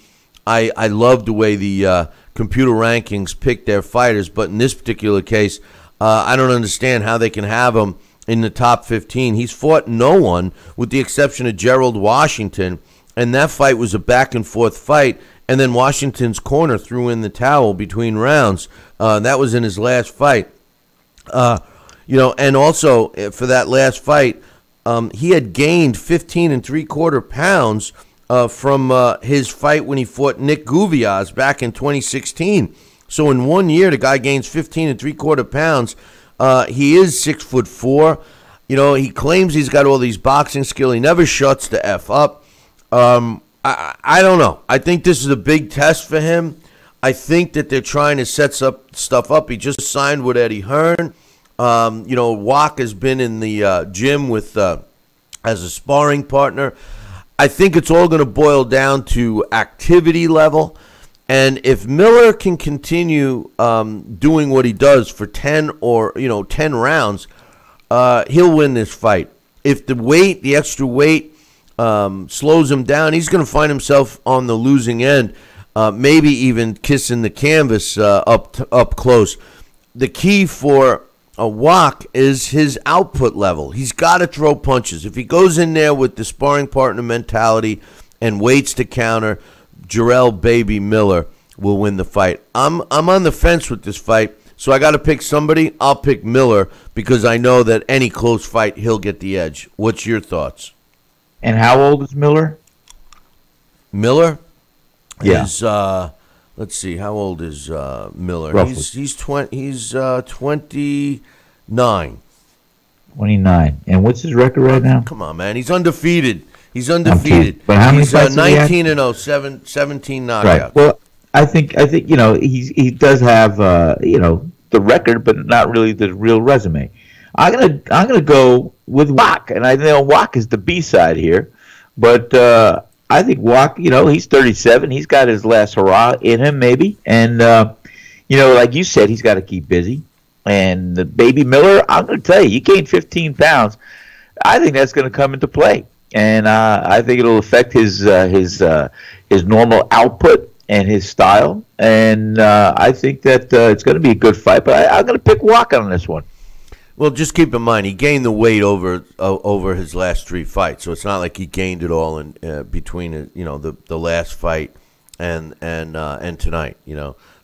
I love the way the computer rankings pick their fighters, but in this particular case, I don't understand how they can have him in the top 15. He's fought no one with the exception of Gerald Washington, and that fight was a back-and-forth fight, and then Washington's corner threw in the towel between rounds. That was in his last fight. And also for that last fight, he had gained 15.75 pounds from his fight when he fought Nick Gouvias back in 2016. So in 1 year, the guy gains 15.75 pounds. He is 6'4". He claims he's got all these boxing skill. He never shuts the F up. I don't know. I think this is a big test for him. I think that they're trying to set stuff up. He just signed with Eddie Hearn. Wach has been in the gym with as a sparring partner. I think it's all going to boil down to activity level. And if Miller can continue doing what he does for 10 rounds, he'll win this fight. If the extra weight slows him down, he's going to find himself on the losing end, maybe even kissing the canvas up close. The key for Wach is his output level. He's got to throw punches. If he goes in there with the sparring partner mentality and waits to counter, Jarrell Baby Miller will win the fight. I'm on the fence with this fight, so I got to pick somebody. I'll pick Miller because I know that any close fight, he'll get the edge. What's your thoughts? And how old is Miller? Miller? Yeah. Is, let's see, how old is Miller? Roughly. He's 29. 29. And what's his record right now? Come on, man. He's undefeated. He's undefeated. But how many he's fights 19-0, 17 knockouts. Right. Well, I think he does have the record, but not really the real resume. I'm gonna go with Wach, and I know Wach is the B side here, but I think Wach, he's 37. He's got his last hurrah in him, maybe, and like you said, he's got to keep busy. And the Baby Miller, I'm gonna tell you, gained 15 pounds. I think that's gonna come into play. And I think it'll affect his his normal output and his style. And I think that it's going to be a good fight. But I'm going to pick Walker on this one. Well, just keep in mind he gained the weight over his last 3 fights, so it's not like he gained it all in between the last fight and tonight.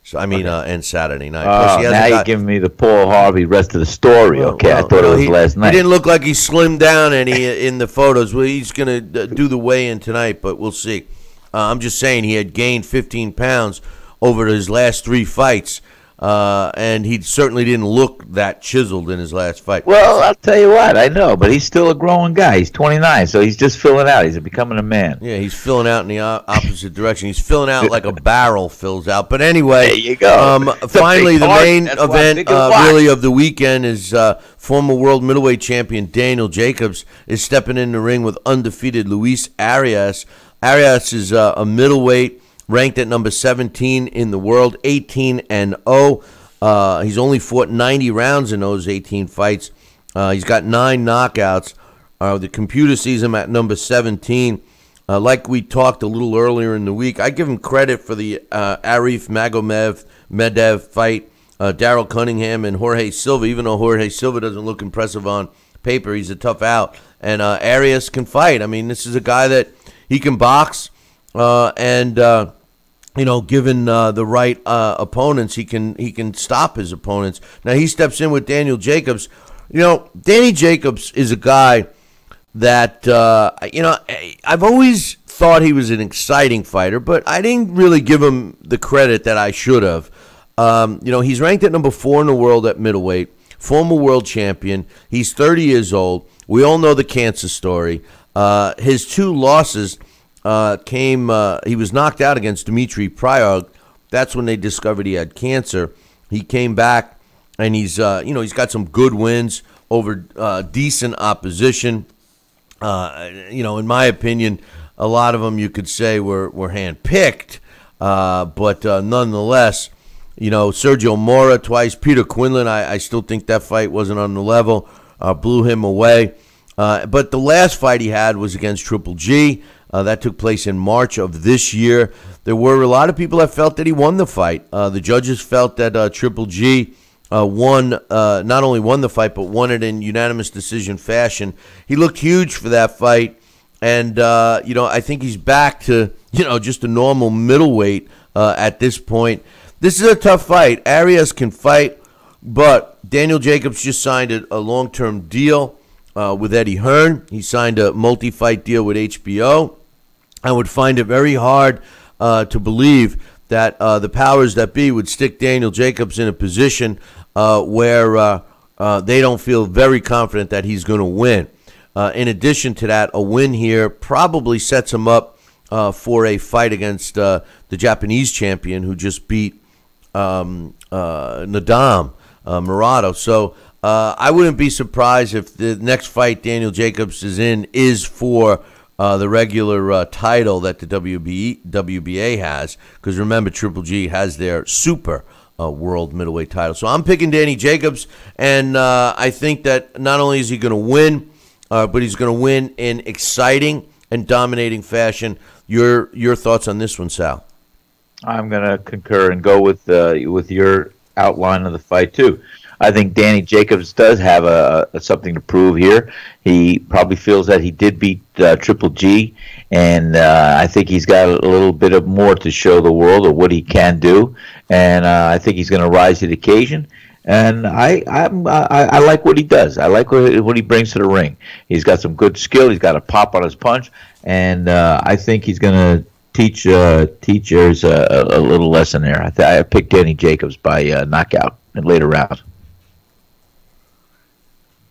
So I mean, and Saturday night. Plus, now you're giving me the Paul Harvey rest of the story. I thought it was last night. He didn't look like he slimmed down any in the photos. Well, he's going to do the weigh-in tonight, but we'll see. I'm just saying he had gained 15 pounds over his last 3 fights. And he certainly didn't look that chiseled in his last fight. Well, I'll tell you what, I know, but he's still a growing guy. He's 29, so he's just filling out. He's becoming a man. Yeah, he's filling out in the opposite direction. He's filling out like a barrel fills out. But anyway, there you go. Finally, the main event really of the weekend is former world middleweight champion Daniel Jacobs is stepping in the ring with undefeated Luis Arias. Arias is a middleweight, ranked at number 17 in the world, 18-0. He's only fought 90 rounds in those 18 fights. He's got 9 knockouts. The computer sees him at number 17. Like we talked a little earlier in the week, I give him credit for the Arif Magomed fight, Daryl Cunningham and Jorge Silva. Even though Jorge Silva doesn't look impressive on paper, he's a tough out. And Arias can fight. I mean, this is a guy that he can box. Given the right opponents, he can stop his opponents. Now he steps in with Daniel Jacobs. Danny Jacobs is a guy that I've always thought he was an exciting fighter, but I didn't really give him the credit that I should have. He's ranked at number 4 in the world at middleweight, former world champion. He's 30 years old. We all know the cancer story. His 2 losses. He was knocked out against Dmitry Pryorg. That's when they discovered he had cancer. He came back, and he's got some good wins over decent opposition. In my opinion, a lot of them you could say were handpicked, but nonetheless, Sergio Mora twice, Peter Quinlan. I still think that fight wasn't on the level. Blew him away. But the last fight he had was against Triple G. That took place in March of this year. There were a lot of people that felt that he won the fight. The judges felt that Triple G not only won the fight, but won it in unanimous decision fashion. He looked huge for that fight. And, I think he's back to, just a normal middleweight at this point. This is a tough fight. Arias can fight, but Daniel Jacobs just signed a long-term deal with Eddie Hearn. He signed a multi-fight deal with HBO. I would find it very hard to believe that the powers that be would stick Daniel Jacobs in a position where they don't feel very confident that he's going to win. In addition to that, a win here probably sets him up for a fight against the Japanese champion who just beat Nadam Murado. So I wouldn't be surprised if the next fight Daniel Jacobs is in is for the regular title that the WBA has, because remember, Triple G has their super world middleweight title. So I'm picking Danny Jacobs, and I think that not only is he going to win, but he's going to win in exciting and dominating fashion. Your thoughts on this one, Sal? I'm going to concur and go with your outline of the fight too. I think Danny Jacobs does have something to prove here. He probably feels that he did beat Triple G, and I think he's got a little bit of more to show the world of what he can do. And I think he's going to rise to the occasion. And I like what he does. I like what he brings to the ring. He's got some good skill. He's got a pop on his punch, and I think he's going to teach teachers a little lesson there. I picked Danny Jacobs by knockout in later round.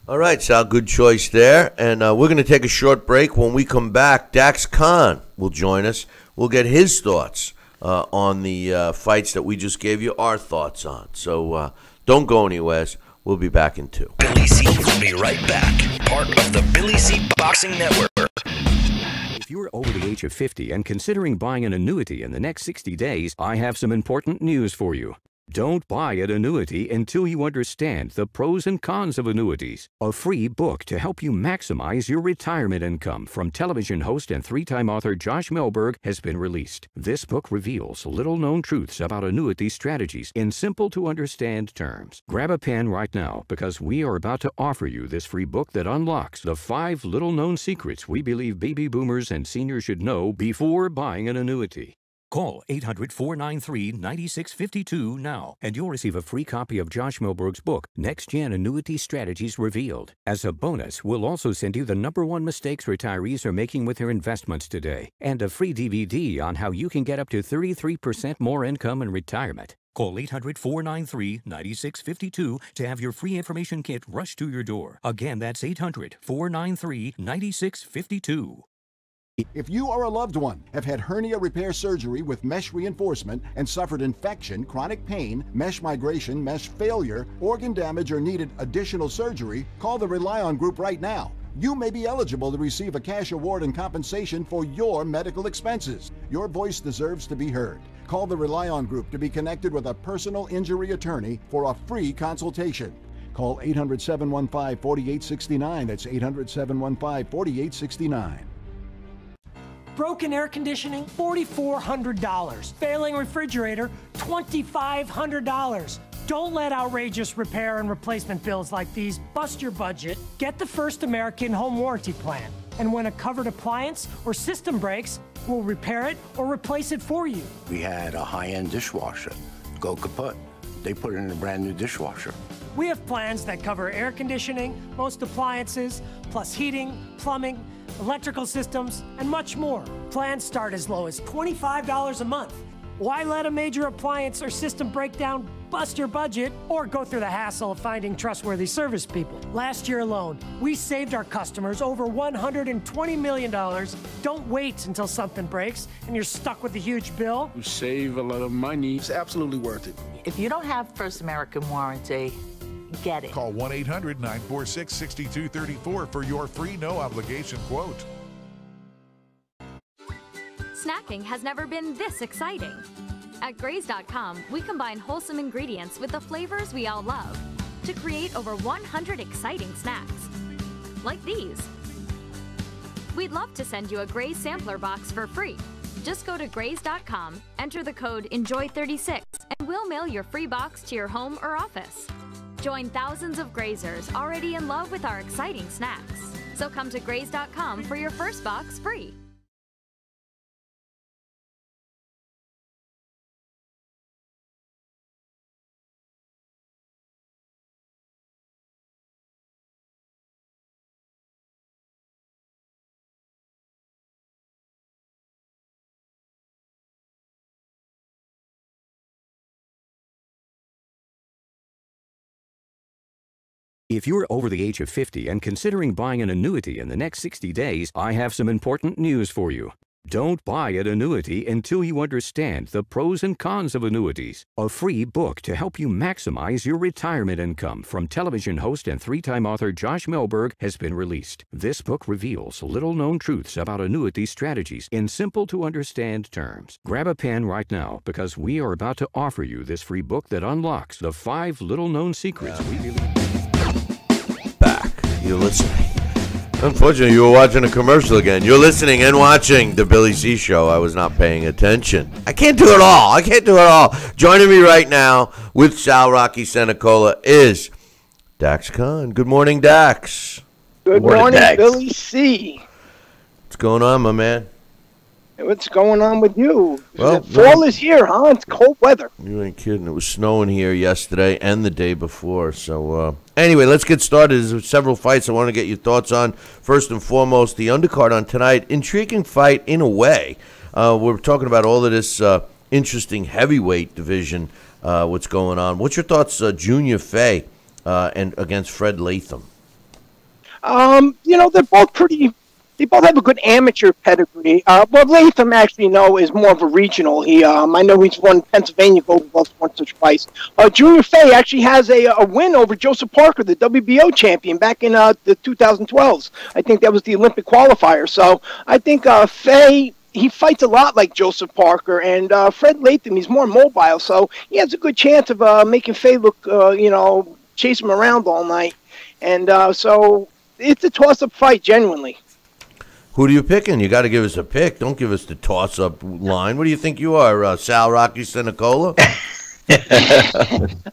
All right, Sal, good choice there. And we're going to take a short break. When we come back, Daxx Khan will join us. We'll get his thoughts on the fights that we just gave you our thoughts on. So don't go anywhere. We'll be back in 2. Billy C will be right back. Part of the Billy C Boxing Network. If you're over the age of 50 and considering buying an annuity in the next 60 days, I have some important news for you. Don't buy an annuity until you understand the pros and cons of annuities. A free book to help you maximize your retirement income from television host and three-time author Josh Melberg has been released. This book reveals little-known truths about annuity strategies in simple-to-understand terms. Grab a pen right now because we are about to offer you this free book that unlocks the 5 little-known secrets we believe baby boomers and seniors should know before buying an annuity. Call 800-493-9652 now, and you'll receive a free copy of Josh Melberg's book, Next Gen Annuity Strategies Revealed. As a bonus, we'll also send you the #1 mistakes retirees are making with their investments today, and a free DVD on how you can get up to 33% more income in retirement. Call 800-493-9652 to have your free information kit rushed to your door. Again, that's 800-493-9652. If you or a loved one have had hernia repair surgery with mesh reinforcement and suffered infection, chronic pain, mesh migration, mesh failure, organ damage, or needed additional surgery, call the Rely On Group right now. You may be eligible to receive a cash award and compensation for your medical expenses. Your voice deserves to be heard. Call the Rely On Group to be connected with a personal injury attorney for a free consultation. Call 800-715-4869. That's 800-715-4869. Broken air conditioning, $4,400. Failing refrigerator, $2,500. Don't let outrageous repair and replacement bills like these bust your budget. Get the First American Home Warranty Plan. And when a covered appliance or system breaks, we'll repair it or replace it for you. We had a high-end dishwasher go kaput. They put it in a brand new dishwasher. We have plans that cover air conditioning, most appliances, plus heating, plumbing, electrical systems, and much more. Plans start as low as $25 a month. Why let a major appliance or system breakdown bust your budget or go through the hassle of finding trustworthy service people? Last year alone, we saved our customers over $120 million. Don't wait until something breaks and you're stuck with a huge bill. You save a lot of money. It's absolutely worth it. If you don't have First American Warranty, get it. Call 1-800-946-6234 for your free no-obligation quote. Snacking has never been this exciting. At Graze.com, we combine wholesome ingredients with the flavors we all love to create over 100 exciting snacks, like these. We'd love to send you a Graze sampler box for free. Just go to Graze.com, enter the code ENJOY36, and we'll mail your free box to your home or office. Join thousands of Grazers already in love with our exciting snacks. So come to Graze.com for your first box free. If you're over the age of 50 and considering buying an annuity in the next 60 days, I have some important news for you. Don't buy an annuity until you understand the pros and cons of annuities. A free book to help you maximize your retirement income from television host and three-time author Josh Melberg has been released. This book reveals little-known truths about annuity strategies in simple-to-understand terms. Grab a pen right now because we are about to offer you this free book that unlocks the 5 little-known secrets we believe. Back. You're listening. Unfortunately, you were watching a commercial again. You're listening and watching the Billy C Show. I was not paying attention. I can't do it all. Joining me right now with Sal Rocky Cenicola is Daxx Khan. Good morning, Dax. Good morning, Dax. Billy C. What's going on, my man? What's going on with you? Well, fall is here, huh? It's cold weather. You ain't kidding. It was snowing here yesterday and the day before. So, anyway, let's get started. There's several fights I want to get your thoughts on. First and foremost, the undercard on tonight. Intriguing fight in a way. We're talking about all of this interesting heavyweight division, what's going on. What's your thoughts, Junior Fay and against Fred Latham? They're both pretty... They both have a good amateur pedigree. Well, Latham actually, is more of a regional. I know he's won Pennsylvania Golden Gloves once or twice. Junior Fay actually has a win over Joseph Parker, the WBO champion, back in the 2012s. I think that was the Olympic qualifier. So I think Fay he fights a lot like Joseph Parker, and Fred Latham, he's more mobile, so he has a good chance of making Faye look, chase him around all night. And so it's a toss-up fight, genuinely. Who are you picking? You got to give us a pick. Don't give us the toss-up line. What do you think you are, Sal Rocky Cenicola?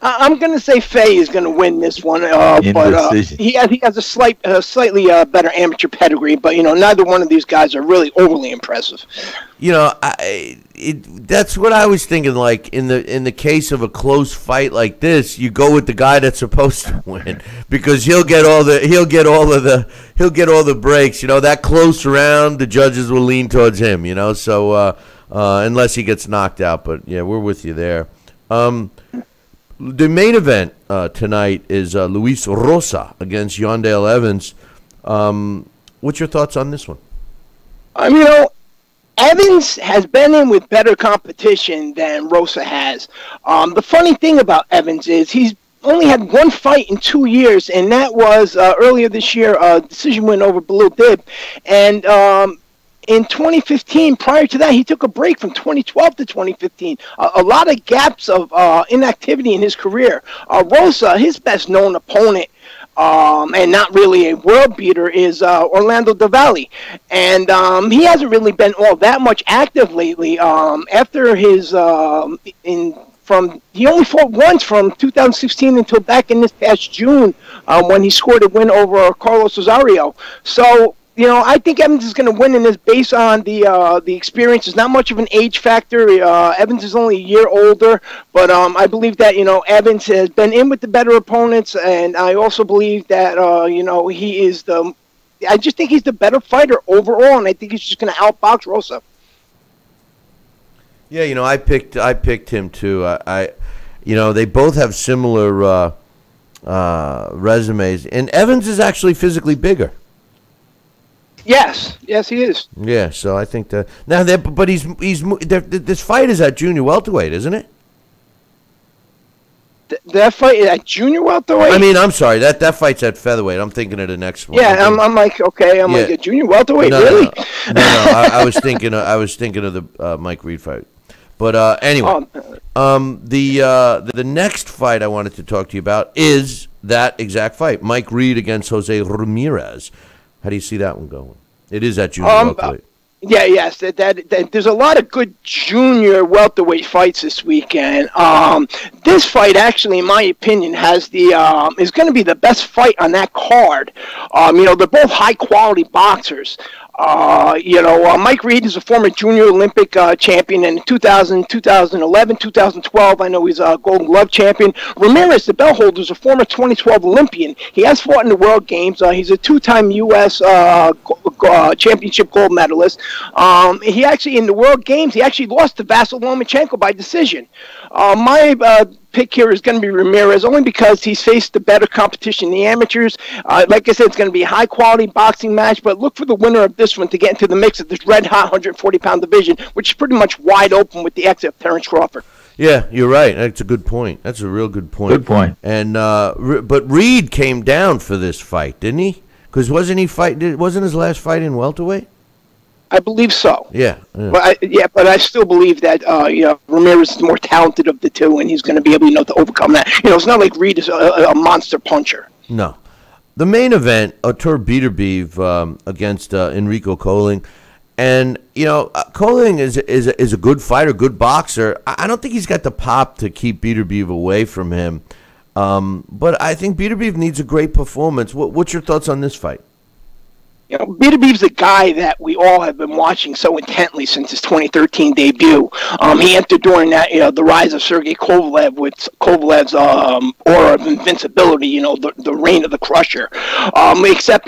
I'm going to say Faye is going to win this one, but he has a slightly better amateur pedigree. But neither one of these guys are really overly impressive. That's what I was thinking. Like in the case of a close fight like this, you go with the guy that's supposed to win because he'll get all the breaks. That close round, the judges will lean towards him. So unless he gets knocked out, but yeah, we're with you there. The main event tonight is Luis Rosa against Yondale Evans. What's your thoughts on this one? Evans has been in with better competition than Rosa has. The funny thing about Evans is he's only had one fight in 2 years, and that was earlier this year, a decision win over Belil Dib. And in 2015, prior to that, he took a break from 2012 to 2015. A lot of gaps of inactivity in his career. Rosa, his best-known opponent, and not really a world beater, is Orlando Del Valle. And he hasn't really been all that much active lately. After his he only fought once from 2016 until back in this past June when he scored a win over Carlos Rosario. So I think Evans is going to win in this based on the experience. There's not much of an age factor. Evans is only a year older, but I believe that Evans has been in with the better opponents, and I also believe that he is I just think he's the better fighter overall, and I think he's just going to outbox Rosa. Yeah, I picked him too. They both have similar resumes, and Evans is actually physically bigger. Yes, he is. Yeah, so I think that now but this fight is at junior welterweight, isn't it? That fight is at junior welterweight. I'm sorry, that fight's at featherweight. I'm thinking of the next one. Yeah, I'm like, okay, like a junior welterweight, really? No. I was thinking of the Mike Reed fight. But anyway, the next fight I wanted to talk to you about is that exact fight, Mike Reed against Jose Ramirez. How do you see that one going? It is at junior welterweight. Yes. That there's a lot of good junior welterweight fights this weekend. This fight, actually, in my opinion, has is going to be the best fight on that card. They're both high quality boxers. Mike Reed is a former junior Olympic champion in 2000, 2011, 2012. I know he's a Golden Glove champion. Ramirez, the belt holder, is a former 2012 Olympian. He has fought in the World Games. He's a two-time U.S. championship gold medalist. He actually, in the World Games, he actually lost to Vasyl Lomachenko by decision. My pick here is going to be Ramirez, only because he's faced the better competition in the amateurs. Like I said, it's going to be a high-quality boxing match, but look for the winner of this one to get into the mix of this red-hot 140-pound division, which is pretty much wide open with the exit of Terrence Crawford. Yeah, you're right. That's a good point. That's a real good point. Good point. And but Reed came down for this fight, didn't he? Because wasn't his last fight in welterweight? I believe so. Yeah. But I still believe that Ramirez is the more talented of the two, and he's going to be able, to overcome that. It's not like Reed is a monster puncher. No. The main event, Artur Beterbiev against Enrico Colling, and Colling is a good fighter, good boxer. I don't think he's got the pop to keep Beterbiev away from him, but I think Beterbiev needs a great performance. What's your thoughts on this fight? Beterbiev's a guy that we all have been watching so intently since his 2013 debut. He entered during that, the rise of Sergey Kovalev with Kovalev's aura of invincibility, the reign of the crusher. Except,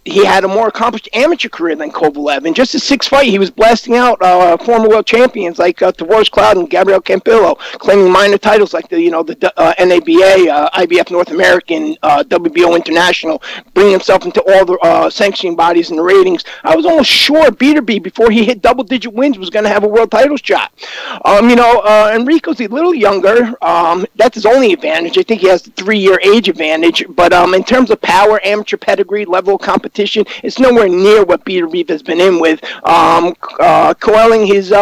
he had a more accomplished amateur career than Kovalev. In just his sixth fight, he was blasting out former world champions like Tavoris Cloud and Gabriel Campillo, claiming minor titles like the NABA, IBF North American, WBO International, bringing himself into all the sanctioning bodies and the ratings. I was almost sure Beterbiev, before he hit double-digit wins, was going to have a world title shot. Enrico's a little younger. That's his only advantage. I think he has the 3-year age advantage. But in terms of power, amateur pedigree, level of competition, competition. It's nowhere near what Peter Beef has been in with. Quelling his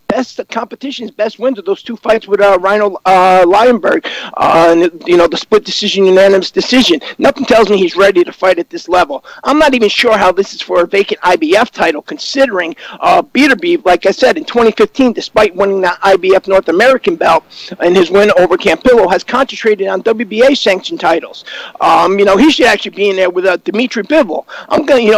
best competition, his best wins are those 2 fights with Rhino Lionberg, and, the split decision, unanimous decision. Nothing tells me he's ready to fight at this level. I'm not even sure how this is for a vacant IBF title, considering Beterbiev, like I said, in 2015, despite winning that IBF North American belt and his win over Campillo, has concentrated on WBA sanctioned titles. He should actually be in there with Dimitri Bivol.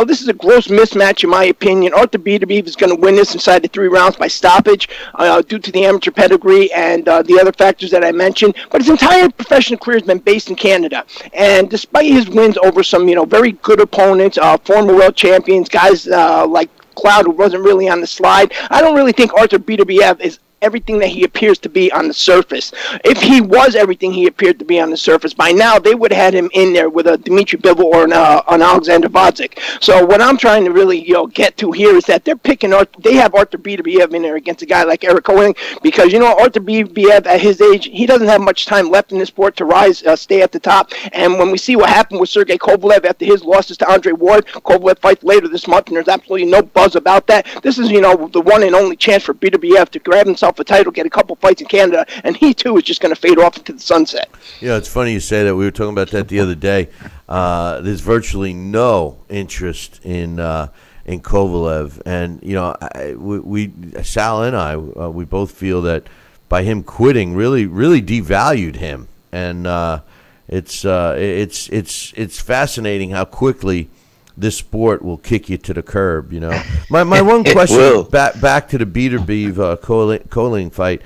This is a gross mismatch in my opinion. Arthur Beterbiev is going to win this inside the 3 rounds by stoppage. Due to the amateur pedigree and the other factors that I mentioned, but his entire professional career has been based in Canada. And despite his wins over some, very good opponents, former world champions, guys like Cloud, who wasn't really on the slide, I don't really think Arthur Beterbiev is everything that he appears to be on the surface. If he was everything he appeared to be on the surface, by now they would have had him in there with a Dimitri Bivol or an Alexander Vodzik. So what I'm trying to really get to here is that they're picking they have Arthur Beterbiev in there against a guy like Eric Cohen, because Arthur Beterbiev at his age, he doesn't have much time left in this sport to rise, stay at the top. And when we see what happened with Sergey Kovalev after his losses to Andre Ward, Kovalev fights later this month, and there's absolutely no buzz about that. This is the one and only chance for Beterbiev to grab himself a title, get a couple fights in Canada, and he too is just going to fade off into the sunset. It's funny you say that. We were talking about that the other day. There's virtually no interest in Kovalev, and we Sal and I, we both feel that by him quitting really devalued him, and it's fascinating how quickly this sport will kick you to the curb. My one question back to the Beterbiev Colling fight.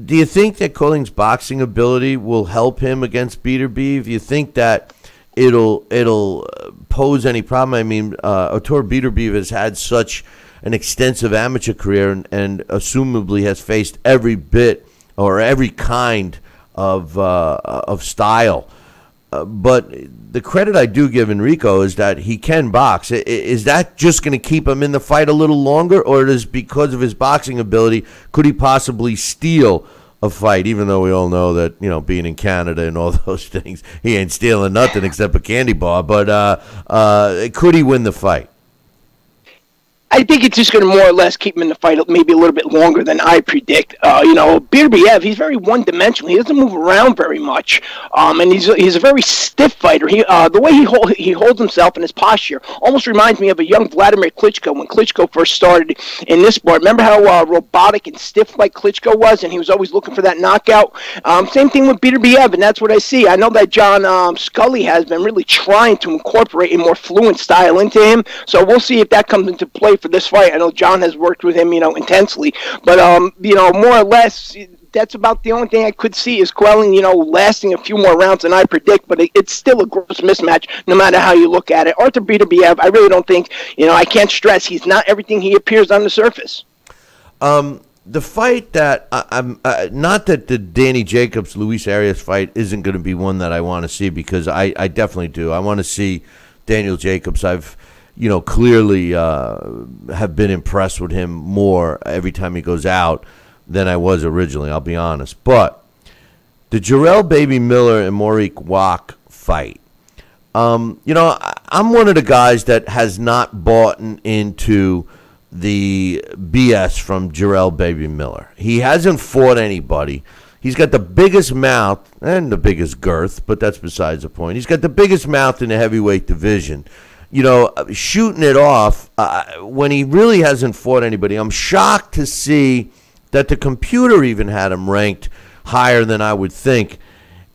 Do you think that Colling's boxing ability will help him against Beterbiev? You think that it'll pose any problem? I mean, Artur Beterbiev has had such an extensive amateur career and assumably has faced every bit or every kind of style. But the credit I do give Enrico is that he can box. Is that just going to keep him in the fight a little longer, or is because of his boxing ability, could he possibly steal a fight, even though we all know that, being in Canada and all those things, he ain't stealing nothing except a candy bar. But could he win the fight? I think it's just going to more or less keep him in the fight maybe a little bit longer than I predict. Beterbiev, he's very one-dimensional. He doesn't move around very much, and he's a very stiff fighter. The way he holds himself and his posture almost reminds me of a young Vladimir Klitschko when Klitschko first started in this sport. Remember how robotic and stiff like Klitschko was, and he was always looking for that knockout? Same thing with Beterbiev, and that's what I see. I know that John Scully has been really trying to incorporate a more fluent style into him, so we'll see if that comes into play for this fight. I know John has worked with him, intensely, but more or less, that's about the only thing I could see is Quelling, lasting a few more rounds than I predict, but it's still a gross mismatch no matter how you look at it. Arthur Beterbiev, I really don't think, I can't stress, he's not everything he appears on the surface. The fight that I'm not that the Danny Jacobs Luis Arias fight isn't going to be one that I want to see, because I definitely do. I want to see Daniel Jacobs. I've clearly have been impressed with him more every time he goes out than I was originally, I'll be honest. But the Jarrell Baby Miller and Maurice Wack fight, I'm one of the guys that has not bought into the BS from Jarrell Baby Miller. He hasn't fought anybody. He's got the biggest mouth and the biggest girth, but that's besides the point. He's got the biggest mouth in the heavyweight division. Shooting it off when he really hasn't fought anybody. I'm shocked to see that the computer even had him ranked higher than I would think.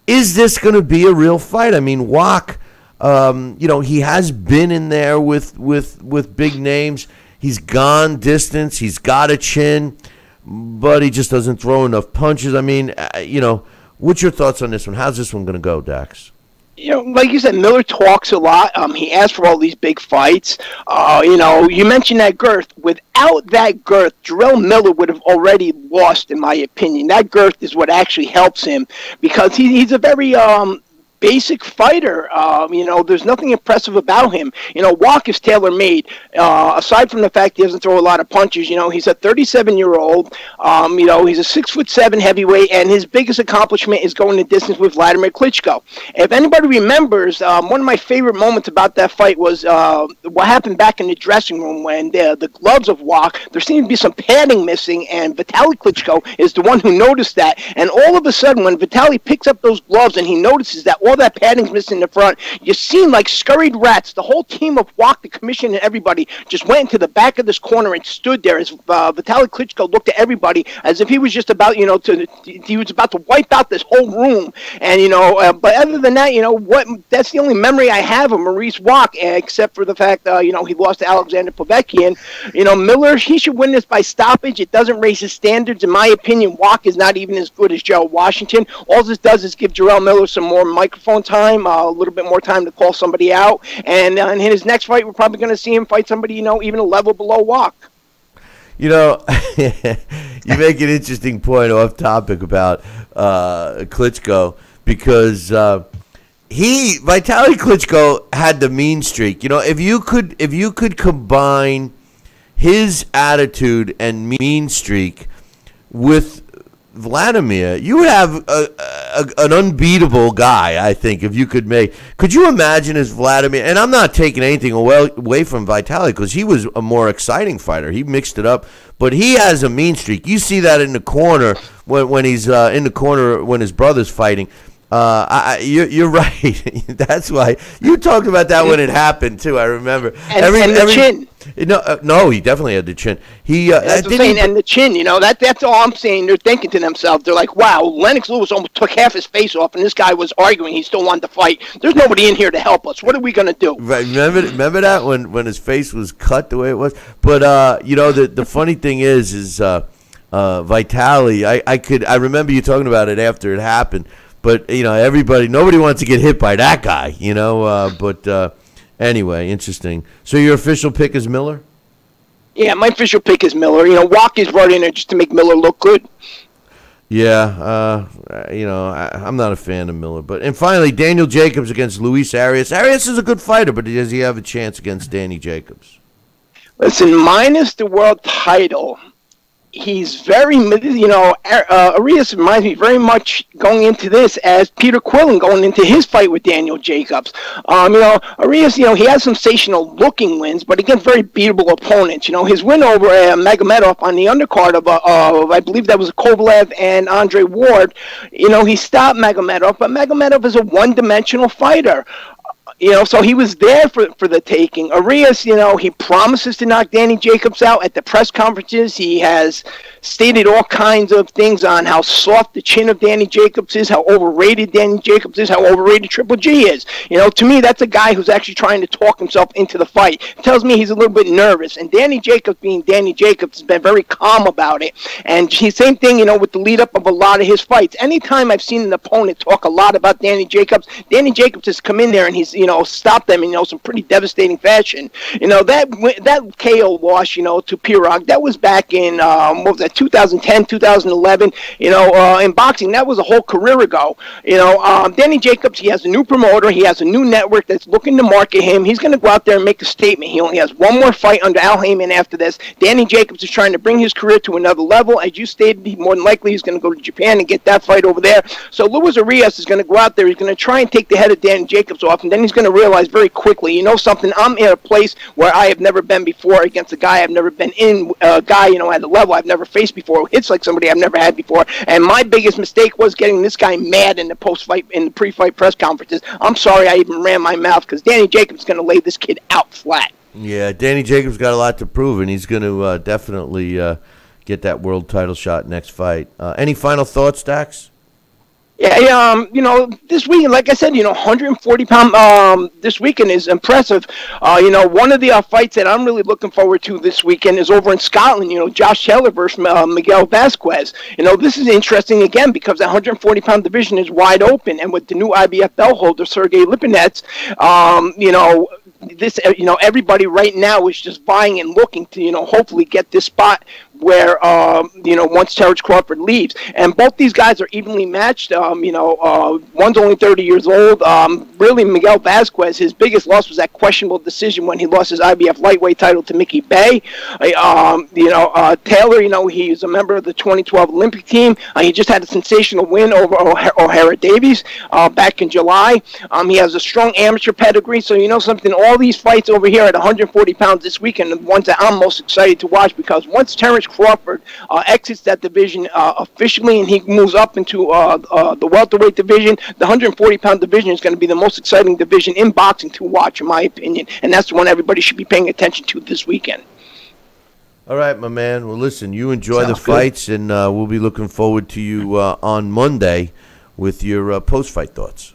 Is this going to be a real fight? I mean, Wack, he has been in there with big names. He's gone distance. He's got a chin, but he just doesn't throw enough punches. I mean, what's your thoughts on this one? How's this one going to go, Dax? Like you said, Miller talks a lot. He asks for all these big fights. You mentioned that girth. Without that girth, Jarrell Miller would have already lost, in my opinion. That girth is what actually helps him, because he's a very basic fighter. There's nothing impressive about him. Walk is tailor-made. Aside from the fact he doesn't throw a lot of punches, he's a 37-year-old. He's a 6'7" heavyweight, and his biggest accomplishment is going the distance with Vladimir Klitschko. If anybody remembers, one of my favorite moments about that fight was what happened back in the dressing room when the gloves of Walk, there seemed to be some padding missing, and Vitaly Klitschko is the one who noticed that. And all of a sudden, when Vitaly picks up those gloves and he notices that all that padding's missing in the front, you seem like scurried rats. The whole team of Walk, the commission, and everybody just went into the back of this corner and stood there as Vitaly Klitschko looked at everybody as if he was just about, he was about to wipe out this whole room. And, but other than that, that's the only memory I have of Maurice Walk, except for the fact, he lost to Alexander Povetkin. Miller, he should win this by stoppage. It doesn't raise his standards. In my opinion, Walk is not even as good as Gerald Washington. All this does is give Jarrell Miller some more microphone time, a little bit more time to call somebody out. And in his next fight, we're probably going to see him fight somebody, even a level below Walk. You make an interesting point off topic about Klitschko, because Vitaly Klitschko had the mean streak. If you could combine his attitude and mean streak with Vladimir, you would have an unbeatable guy, I think, if you could make. Could you imagine as Vladimir, and I'm not taking anything away from Vitaly, because he was a more exciting fighter. He mixed it up, but he has a mean streak. You see that in the corner when he's in the corner when his brother's fighting. You're right. That's why you talked about that when it happened too. I remember. And the chin. No, he definitely had the chin. That's what I'm saying, and the chin. That's all I'm saying. They're thinking to themselves. They're like, "Wow, Lennox Lewis almost took half his face off, and this guy was arguing. He still wanted to fight. There's nobody in here to help us. What are we gonna do?" Right. Remember that when his face was cut the way it was. But the funny thing is Vitaly. I remember you talking about it after it happened. But, nobody wants to get hit by that guy, but anyway, interesting. So your official pick is Miller? Yeah, my official pick is Miller. Walk is right in there just to make Miller look good. Yeah, I'm not a fan of Miller. And finally, Daniel Jacobs against Luis Arias. Arias is a good fighter, but does he have a chance against Danny Jacobs? Listen, minus the world title, he's very, Arias reminds me very much going into this as Peter Quillen going into his fight with Daniel Jacobs. Arias, he has sensational looking wins, but against very beatable opponents. His win over Magomedov on the undercard of I believe that was Kovalev and Andre Ward, he stopped Magomedov, but Magomedov is a one-dimensional fighter. So he was there for the taking. Arias, he promises to knock Danny Jacobs out at the press conferences. He has stated all kinds of things on how soft the chin of Danny Jacobs is, how overrated Danny Jacobs is, how overrated Triple G is. To me, that's a guy who's actually trying to talk himself into the fight. It tells me he's a little bit nervous. And Danny Jacobs, being Danny Jacobs, has been very calm about it. And same thing, with the lead-up of a lot of his fights. Anytime I've seen an opponent talk a lot about Danny Jacobs has come in there and he's, stopped them in, some pretty devastating fashion. That KO loss, to Pirog, that was back in, 2010, 2011, in boxing. That was a whole career ago. Danny Jacobs, he has a new promoter. He has a new network that's looking to market him. He's going to go out there and make a statement. He only has one more fight under Al Heyman after this. Danny Jacobs is trying to bring his career to another level. As you stated, more than likely he's going to go to Japan and get that fight over there. So Luis Arias is going to go out there. He's going to try and take the head of Danny Jacobs off, and then he's going to realize very quickly, something, I'm in a place where I have never been before against a guy I've never been in, a guy, at a level I've never faced before, who hits like somebody I've never had before. And my biggest mistake was getting this guy mad in the pre-fight press conferences. I'm sorry I even ran my mouth, because Danny Jacobs is going to lay this kid out flat. Yeah, Danny Jacobs got a lot to prove, and he's going to definitely get that world title shot next fight. Any final thoughts, Dax? Yeah, this weekend, like I said, 140-pound this weekend is impressive. One of the fights that I'm really looking forward to this weekend is over in Scotland. Josh Taylor versus Miguel Vasquez. This is interesting again because the 140-pound division is wide open, and with the new IBF belt holder Sergey Lipinets, everybody right now is just vying and looking to, hopefully get this spot where once Terrence Crawford leaves, and both these guys are evenly matched. One's only 30 years old. Really, Miguel Vasquez, his biggest loss was that questionable decision when he lost his IBF lightweight title to Mickey Bay. Taylor, he's a member of the 2012 Olympic team. He just had a sensational win over O'Hara Davies back in July. He has a strong amateur pedigree, so something. All these fights over here at 140 pounds this weekend are the ones that I'm most excited to watch, because once Terrence Crawford exits that division officially and he moves up into the welterweight division, the 140-pound division is going to be the most exciting division in boxing to watch, in my opinion, and that's the one everybody should be paying attention to this weekend. All right, my man. Well, listen, you enjoy Sounds the fights, and we'll be looking forward to you on Monday with your post-fight thoughts.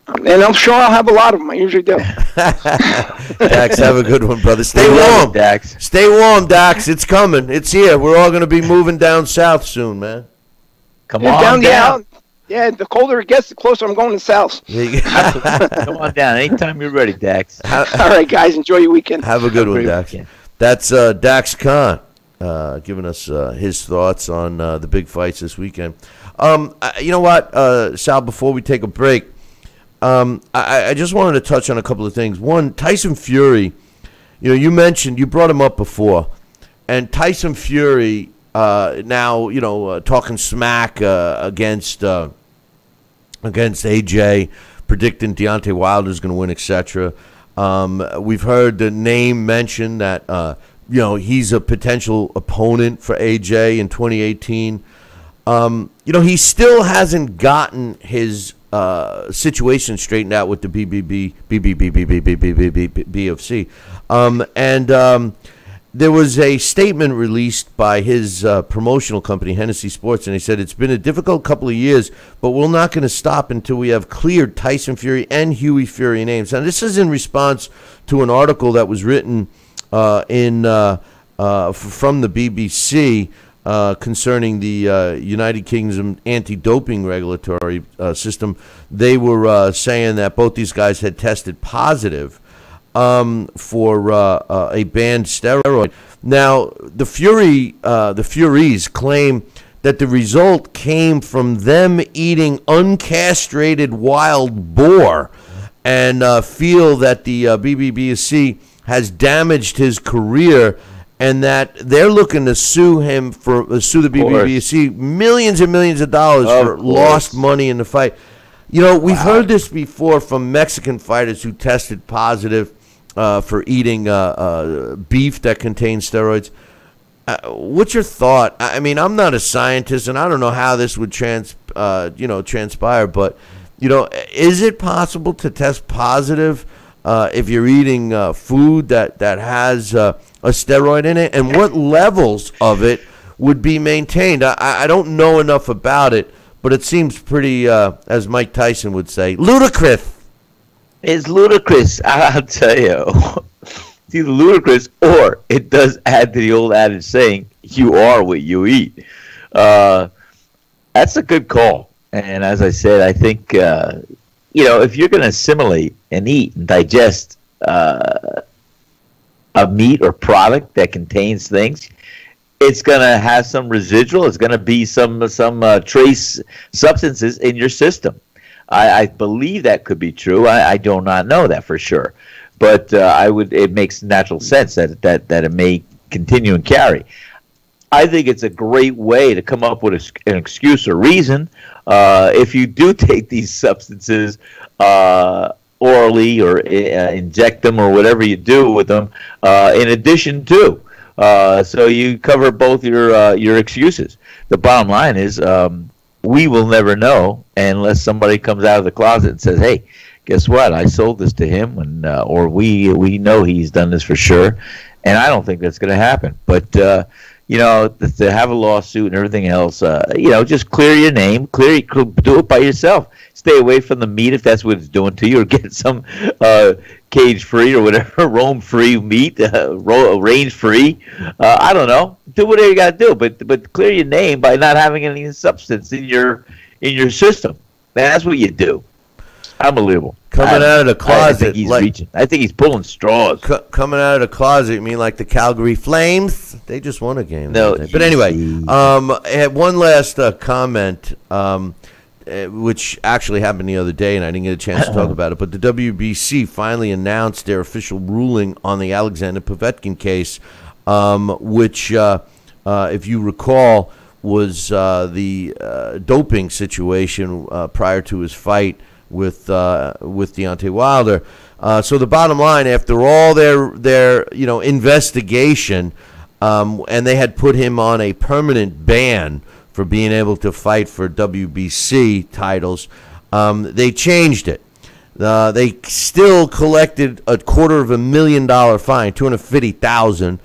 And I'm sure I'll have a lot of them. I usually do. Dax, have a good one, brother. Stay warm, Dax. Stay warm, Dax. It's coming. It's here. We're all going to be moving down south soon, man. Come on down. Yeah, the colder it gets, the closer I'm going to south. Come on down. Anytime you're ready, Dax. All right, guys. Enjoy your weekend. Have a good one, Dax. Weekend. That's Daxx Khan giving us his thoughts on the big fights this weekend. You know what, Sal, before we take a break, I just wanted to touch on a couple of things. One, Tyson Fury, you brought him up before, and Tyson Fury now, talking smack against AJ, predicting Deontay Wilder's going to win, etc. We've heard the name mentioned that, he's a potential opponent for AJ in 2018. He still hasn't gotten his situation straightened out with the BOFC. There was a statement released by his promotional company, Hennessy Sports, and he said, "It's been a difficult couple of years, but we're not going to stop until we have cleared Tyson Fury and Hughie Fury names." And this is in response to an article that was written from the BBC concerning the United Kingdom anti-doping regulatory system. They were saying that both these guys had tested positive for a banned steroid. Now, the Furies claim that the result came from them eating uncastrated wild boar, and feel that the BBBC has damaged his career, and that they're looking to sue the BBBC millions and millions of dollars for lost money in the fight. We've heard this before from Mexican fighters who tested positive for eating beef that contains steroids. What's your thought? I mean, I'm not a scientist, and I don't know how this would transpire. But is it possible to test positive if you're eating food that has a steroid in it? And what levels of it would be maintained? I don't know enough about it, but it seems pretty, as Mike Tyson would say, ludicrous. It's ludicrous, I'll tell you. It's either ludicrous, or it does add to the old adage saying, "You are what you eat." That's a good call. And as I said, I think, if you're going to assimilate and eat and digest a meat or product that contains things, it's going to have some residual. It's going to be some trace substances in your system. I believe that could be true. I do not know that for sure, but it makes natural sense that it may continue and carry. I think it's a great way to come up with an excuse or reason if you do take these substances orally or inject them or whatever you do with them. In addition to, so you cover both your excuses. The bottom line is, we will never know unless somebody comes out of the closet and says, "Hey, guess what? I sold this to him," and or we know he's done this for sure. And I don't think that's going to happen. But to have a lawsuit and everything else, just clear your name, do it by yourself. Stay away from the meat if that's what it's doing to you, or get some cage-free or whatever, roam-free meat, range-free. I don't know. Do whatever you got to do, but clear your name by not having any substance in your system. That's what you do. Unbelievable. Coming out of the closet. I think he's reaching. I think he's pulling straws. Coming out of the closet, you mean like the Calgary Flames? They just won a game. No. But anyway, I had one last comment, which actually happened the other day, and I didn't get a chance to talk about it. But the WBC finally announced their official ruling on the Alexander Povetkin case, which, if you recall, was the doping situation prior to his fight with Deontay Wilder. So the bottom line, after all their investigation, and they had put him on a permanent ban for being able to fight for WBC titles, they changed it. They still collected $250,000 fine, $250,000,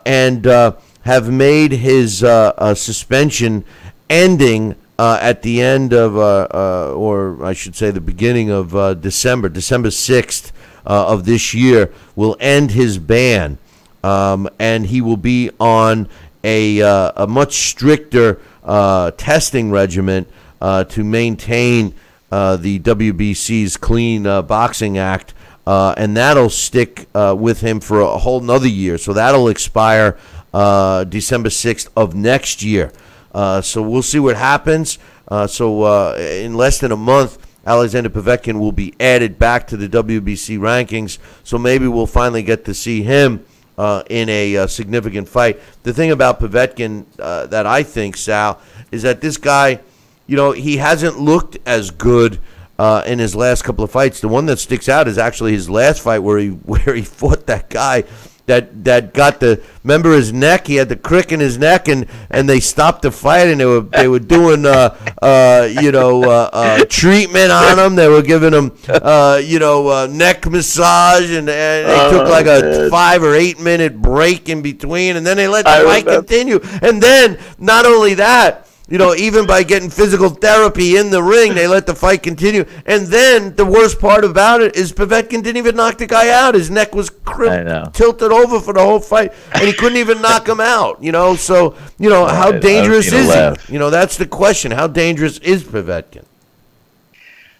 and have made his suspension ending at the end of, or I should say the beginning of December 6th of this year will end his ban, and he will be on a much stricter testing regimen to maintain the WBC's Clean Boxing Act, and that'll stick with him for a whole nother year. So that'll expire December 6th of next year. So we'll see what happens. So in less than a month, Alexander Povetkin will be added back to the WBC rankings. So maybe we'll finally get to see him in a significant fight. The thing about Povetkin that I think, Sal, is that this guy, he hasn't looked as good in his last couple of fights. The one that sticks out is actually his last fight where he fought that guy that got remember his neck? He had the crick in his neck, and they stopped the fight, and they were doing treatment on him. They were giving him neck massage, and they took like a 5 or 8 minute break in between, and then they let the fight continue. And then not only that, even by getting physical therapy in the ring, they let the fight continue. And then the worst part about it is Povetkin didn't even knock the guy out. His neck was tilted over for the whole fight, and he couldn't even knock him out. So, how dangerous is he? That's the question. How dangerous is Povetkin?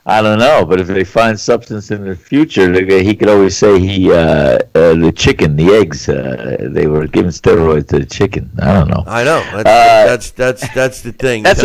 I don't know, but if they find substance in the future, he could always say the chicken, the eggs, they were giving steroids to the chicken. I don't know. I know. That's the thing. That's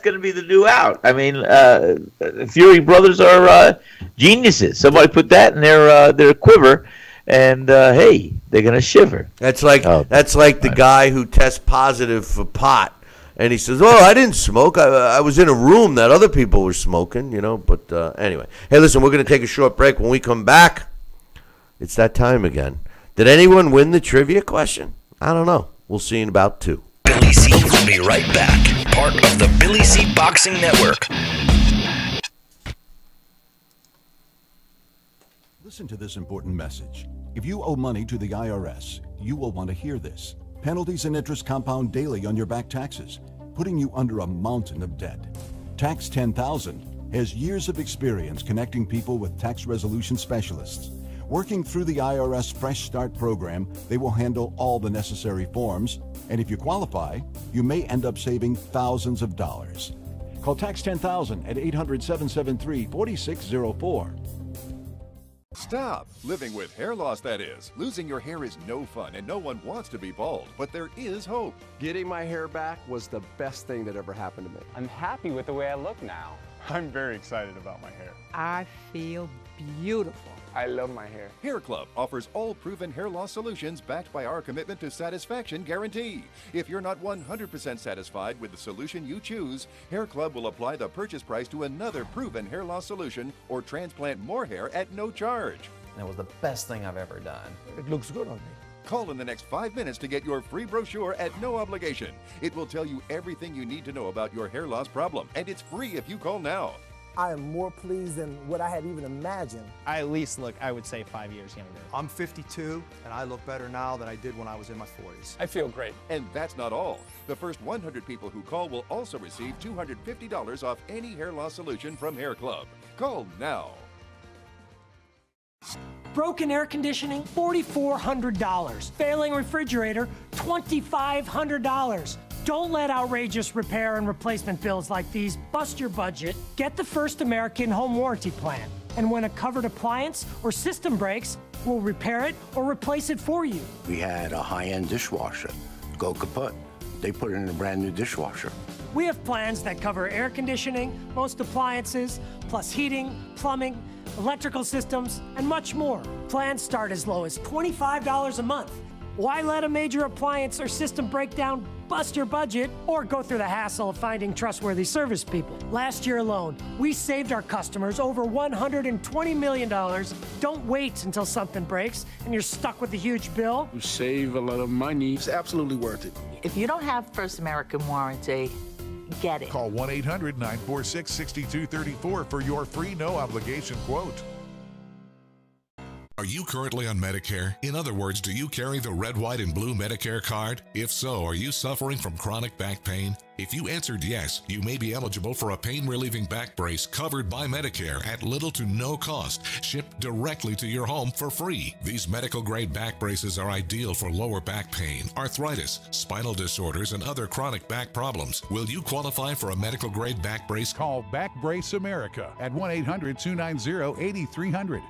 going to be the new out. I mean, the Fury brothers are geniuses. Somebody put that in their quiver, and hey, they're going to shiver. That's like the guy who tests positive for pot. And he says, I didn't smoke. I was in a room that other people were smoking, But anyway. Hey, listen, we're going to take a short break. When we come back, it's that time again. Did anyone win the trivia question? I don't know. We'll see in about 2. Billy C will be right back. Part of the Billy C Boxing Network. Listen to this important message. If you owe money to the IRS, you will want to hear this. Penalties and interest compound daily on your back taxes, putting you under a mountain of debt. Tax 10,000 has years of experience connecting people with tax resolution specialists. Working through the IRS Fresh Start program, they will handle all the necessary forms, and if you qualify, you may end up saving thousands of dollars. Call Tax 10,000 at 800-773-4604. Stop living with hair loss, that is. Losing your hair is no fun, and no one wants to be bald, but there is hope. Getting my hair back was the best thing that ever happened to me. I'm happy with the way I look now. I'm very excited about my hair. I feel beautiful. I love my hair. Hair Club offers all proven hair loss solutions backed by our commitment to satisfaction guarantee. If you're not 100% satisfied with the solution you choose, Hair Club will apply the purchase price to another proven hair loss solution or transplant more hair at no charge. That was the best thing I've ever done. It looks good on me. Call in the next 5 minutes to get your free brochure at no obligation. It will tell you everything you need to know about your hair loss problem, and it's free if you call now. I am more pleased than what I had even imagined. I at least look, I would say, 5 years younger. I'm 52, and I look better now than I did when I was in my 40s. I feel great. And that's not all. The first 100 people who call will also receive $250 off any hair loss solution from Hair Club. Call now. Broken air conditioning, $4,400. Failing refrigerator, $2,500. Don't let outrageous repair and replacement bills like these bust your budget. Get the First American Home Warranty Plan. And when a covered appliance or system breaks, we'll repair it or replace it for you. We had a high-end dishwasher go kaput. They put it in a brand new dishwasher. We have plans that cover air conditioning, most appliances, plus heating, plumbing, electrical systems, and much more. Plans start as low as $25 a month. Why let a major appliance or system breakdown bust your budget or go through the hassle of finding trustworthy service people? Last year alone, we saved our customers over $120 million. Don't wait until something breaks and you're stuck with a huge bill. You save a lot of money. It's absolutely worth it. If you don't have First American Warranty, get it. Call 1-800-946-6234 for your free no-obligation quote. Are you currently on Medicare? In other words, do you carry the red, white, and blue Medicare card? If so, are you suffering from chronic back pain? If you answered yes, you may be eligible for a pain-relieving back brace covered by Medicare at little to no cost, shipped directly to your home for free. These medical-grade back braces are ideal for lower back pain, arthritis, spinal disorders, and other chronic back problems. Will you qualify for a medical-grade back brace? Call Back Brace America at 1-800-290-8300.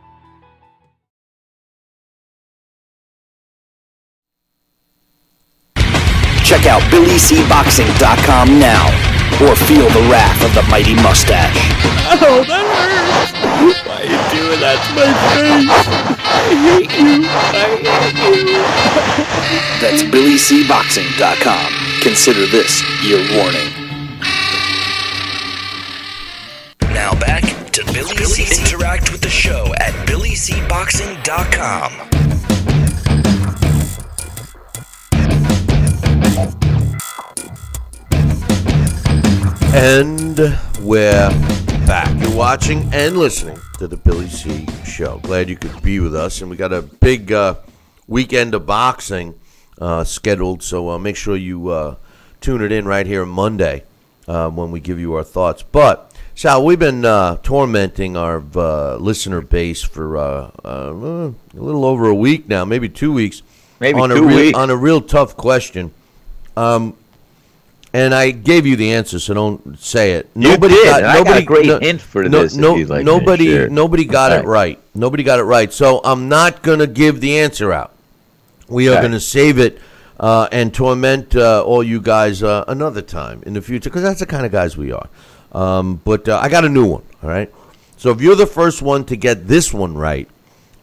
Check out BillyCBoxing.com now, or feel the wrath of the mighty mustache. Oh, that hurts! Why are you doing that to my face? I hate you! That's BillyCBoxing.com. Consider this your warning. Now back to Billy C. Interact with the show at BillyCBoxing.com. And we're back. You're watching and listening to the Billy C. Show. Glad you could be with us. And we got a big weekend of boxing scheduled, so make sure you tune it in right here Monday when we give you our thoughts. But, Sal, we've been tormenting our listener base for a little over a week now, maybe 2 weeks. Maybe on 2 weeks. On a real tough question. And I gave you the answer, so don't say it. Nobody got a great hint for this. Nobody got it right. Nobody got it right. So I'm not going to give the answer out. We are going to save it and torment all you guys another time in the future, because that's the kind of guys we are. But I got a new one, all right? So if you're the first one to get this one right,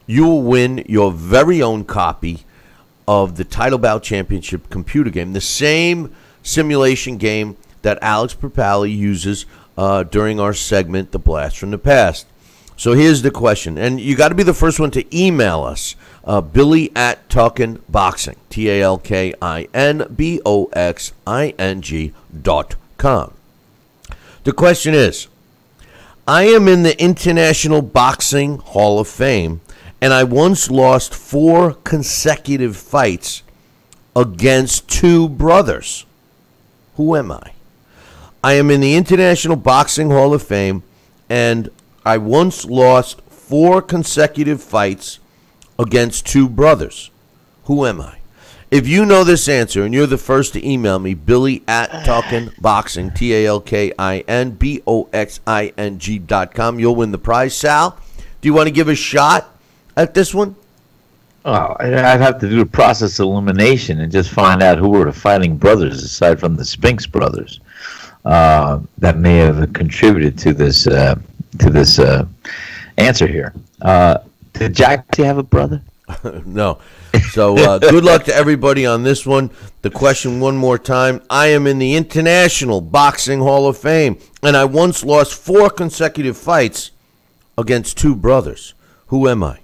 you will win your very own copy of the Title Bout Championship computer game, the same simulation game that Alex Propali uses during our segment, The Blast from the Past. So here's the question, and you got to be the first one to email us, Billy@TalkinBoxing, TalkinBoxing.com. The question is, I am in the International Boxing Hall of Fame, and I once lost 4 consecutive fights against 2 brothers. Who am I? I am in the International Boxing Hall of Fame, and I once lost 4 consecutive fights against 2 brothers. Who am I? If you know this answer and you're the first to email me, Billy@TalkinBoxing, TalkinBoxing.com, you'll win the prize. Sal, do you want to give a shot at this one? Oh, I'd have to do a process elimination and just find out who were the fighting brothers aside from the Spinks brothers that may have contributed to this answer here. Did Jack have a brother? No. So good luck to everybody on this one. The question one more time. I am in the International Boxing Hall of Fame, and I once lost 4 consecutive fights against 2 brothers. Who am I?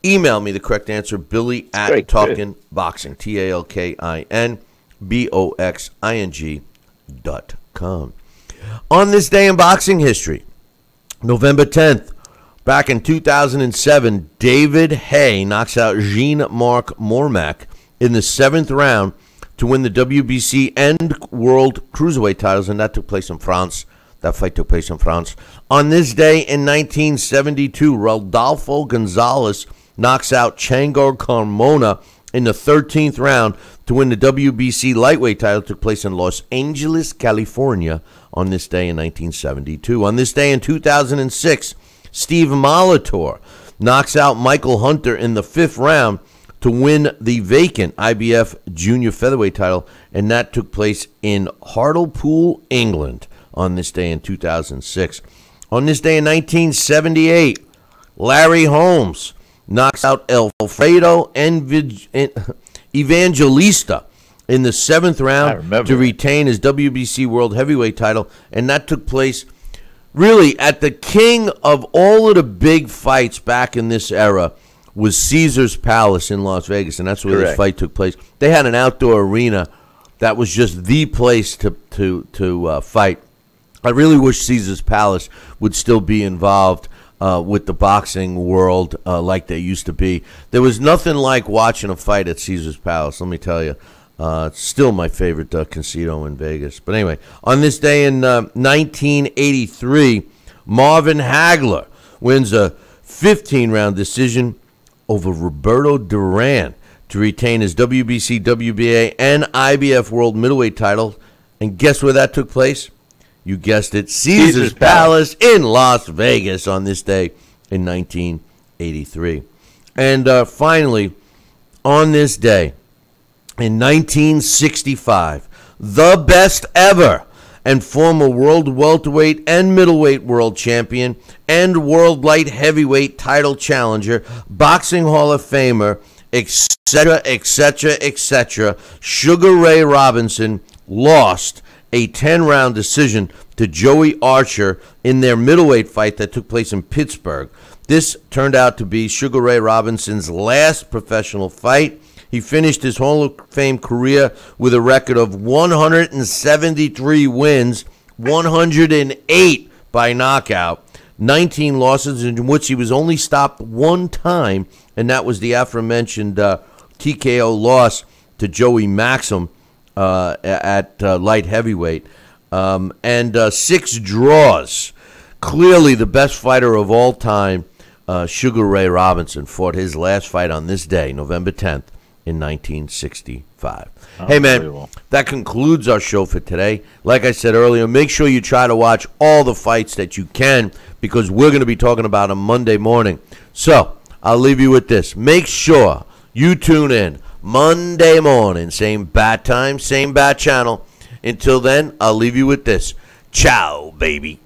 Email me the correct answer, Billy@TalkinBoxing, TalkinBoxing.com. On this day in boxing history, November 10th, back in 2007, David Haye knocks out Jean-Marc Mormac in the 7th round to win the WBC and World Cruiserweight titles, and that took place in France. That fight took place in France. On this day in 1972, Rodolfo Gonzalez knocks out Changor Carmona in the 13th round to win the WBC lightweight title took place in Los Angeles, California on this day in 1972. On this day in 2006, Steve Molitor knocks out Michael Hunter in the 5th round to win the vacant IBF junior featherweight title, and that took place in Hartlepool, England on this day in 2006. On this day in 1978, Larry Holmes knocks out Alfredo Evangelista in the 7th round to retain his WBC World Heavyweight title, and that took place really at the king of all of the big fights back in this era was Caesar's Palace in Las Vegas, and that's where this fight took place. They had an outdoor arena that was just the place to fight. I really wish Caesar's Palace would still be involved with the boxing world like they used to be. There was nothing like watching a fight at Caesar's Palace, let me tell you. It's still my favorite casino in Vegas. But anyway, on this day in 1983, Marvin Hagler wins a 15-round decision over Roberto Duran to retain his WBC, WBA, and IBF World Middleweight title. And guess where that took place? You guessed it, Caesar's Palace in Las Vegas on this day in 1983. And finally, on this day in 1965, the best ever and former world welterweight and middleweight world champion and world light heavyweight title challenger, boxing Hall of Famer, etc., etc., etc., Sugar Ray Robinson lost a 10-round decision to Joey Archer in their middleweight fight that took place in Pittsburgh. This turned out to be Sugar Ray Robinson's last professional fight. He finished his Hall of Fame career with a record of 173 wins, 108 by knockout, 19 losses, in which he was only stopped one time, and that was the aforementioned TKO loss to Joey Maxim at light heavyweight, and 6 draws. Clearly the best fighter of all time, Sugar Ray Robinson, fought his last fight on this day, November 10th, in 1965. Hey, man, that concludes our show for today. Like I said earlier, make sure you try to watch all the fights that you can, because we're going to be talking about them Monday morning. So I'll leave you with this. Make sure you tune in Monday morning, same bat time, same bat channel. Until then, I'll leave you with this. Ciao, baby.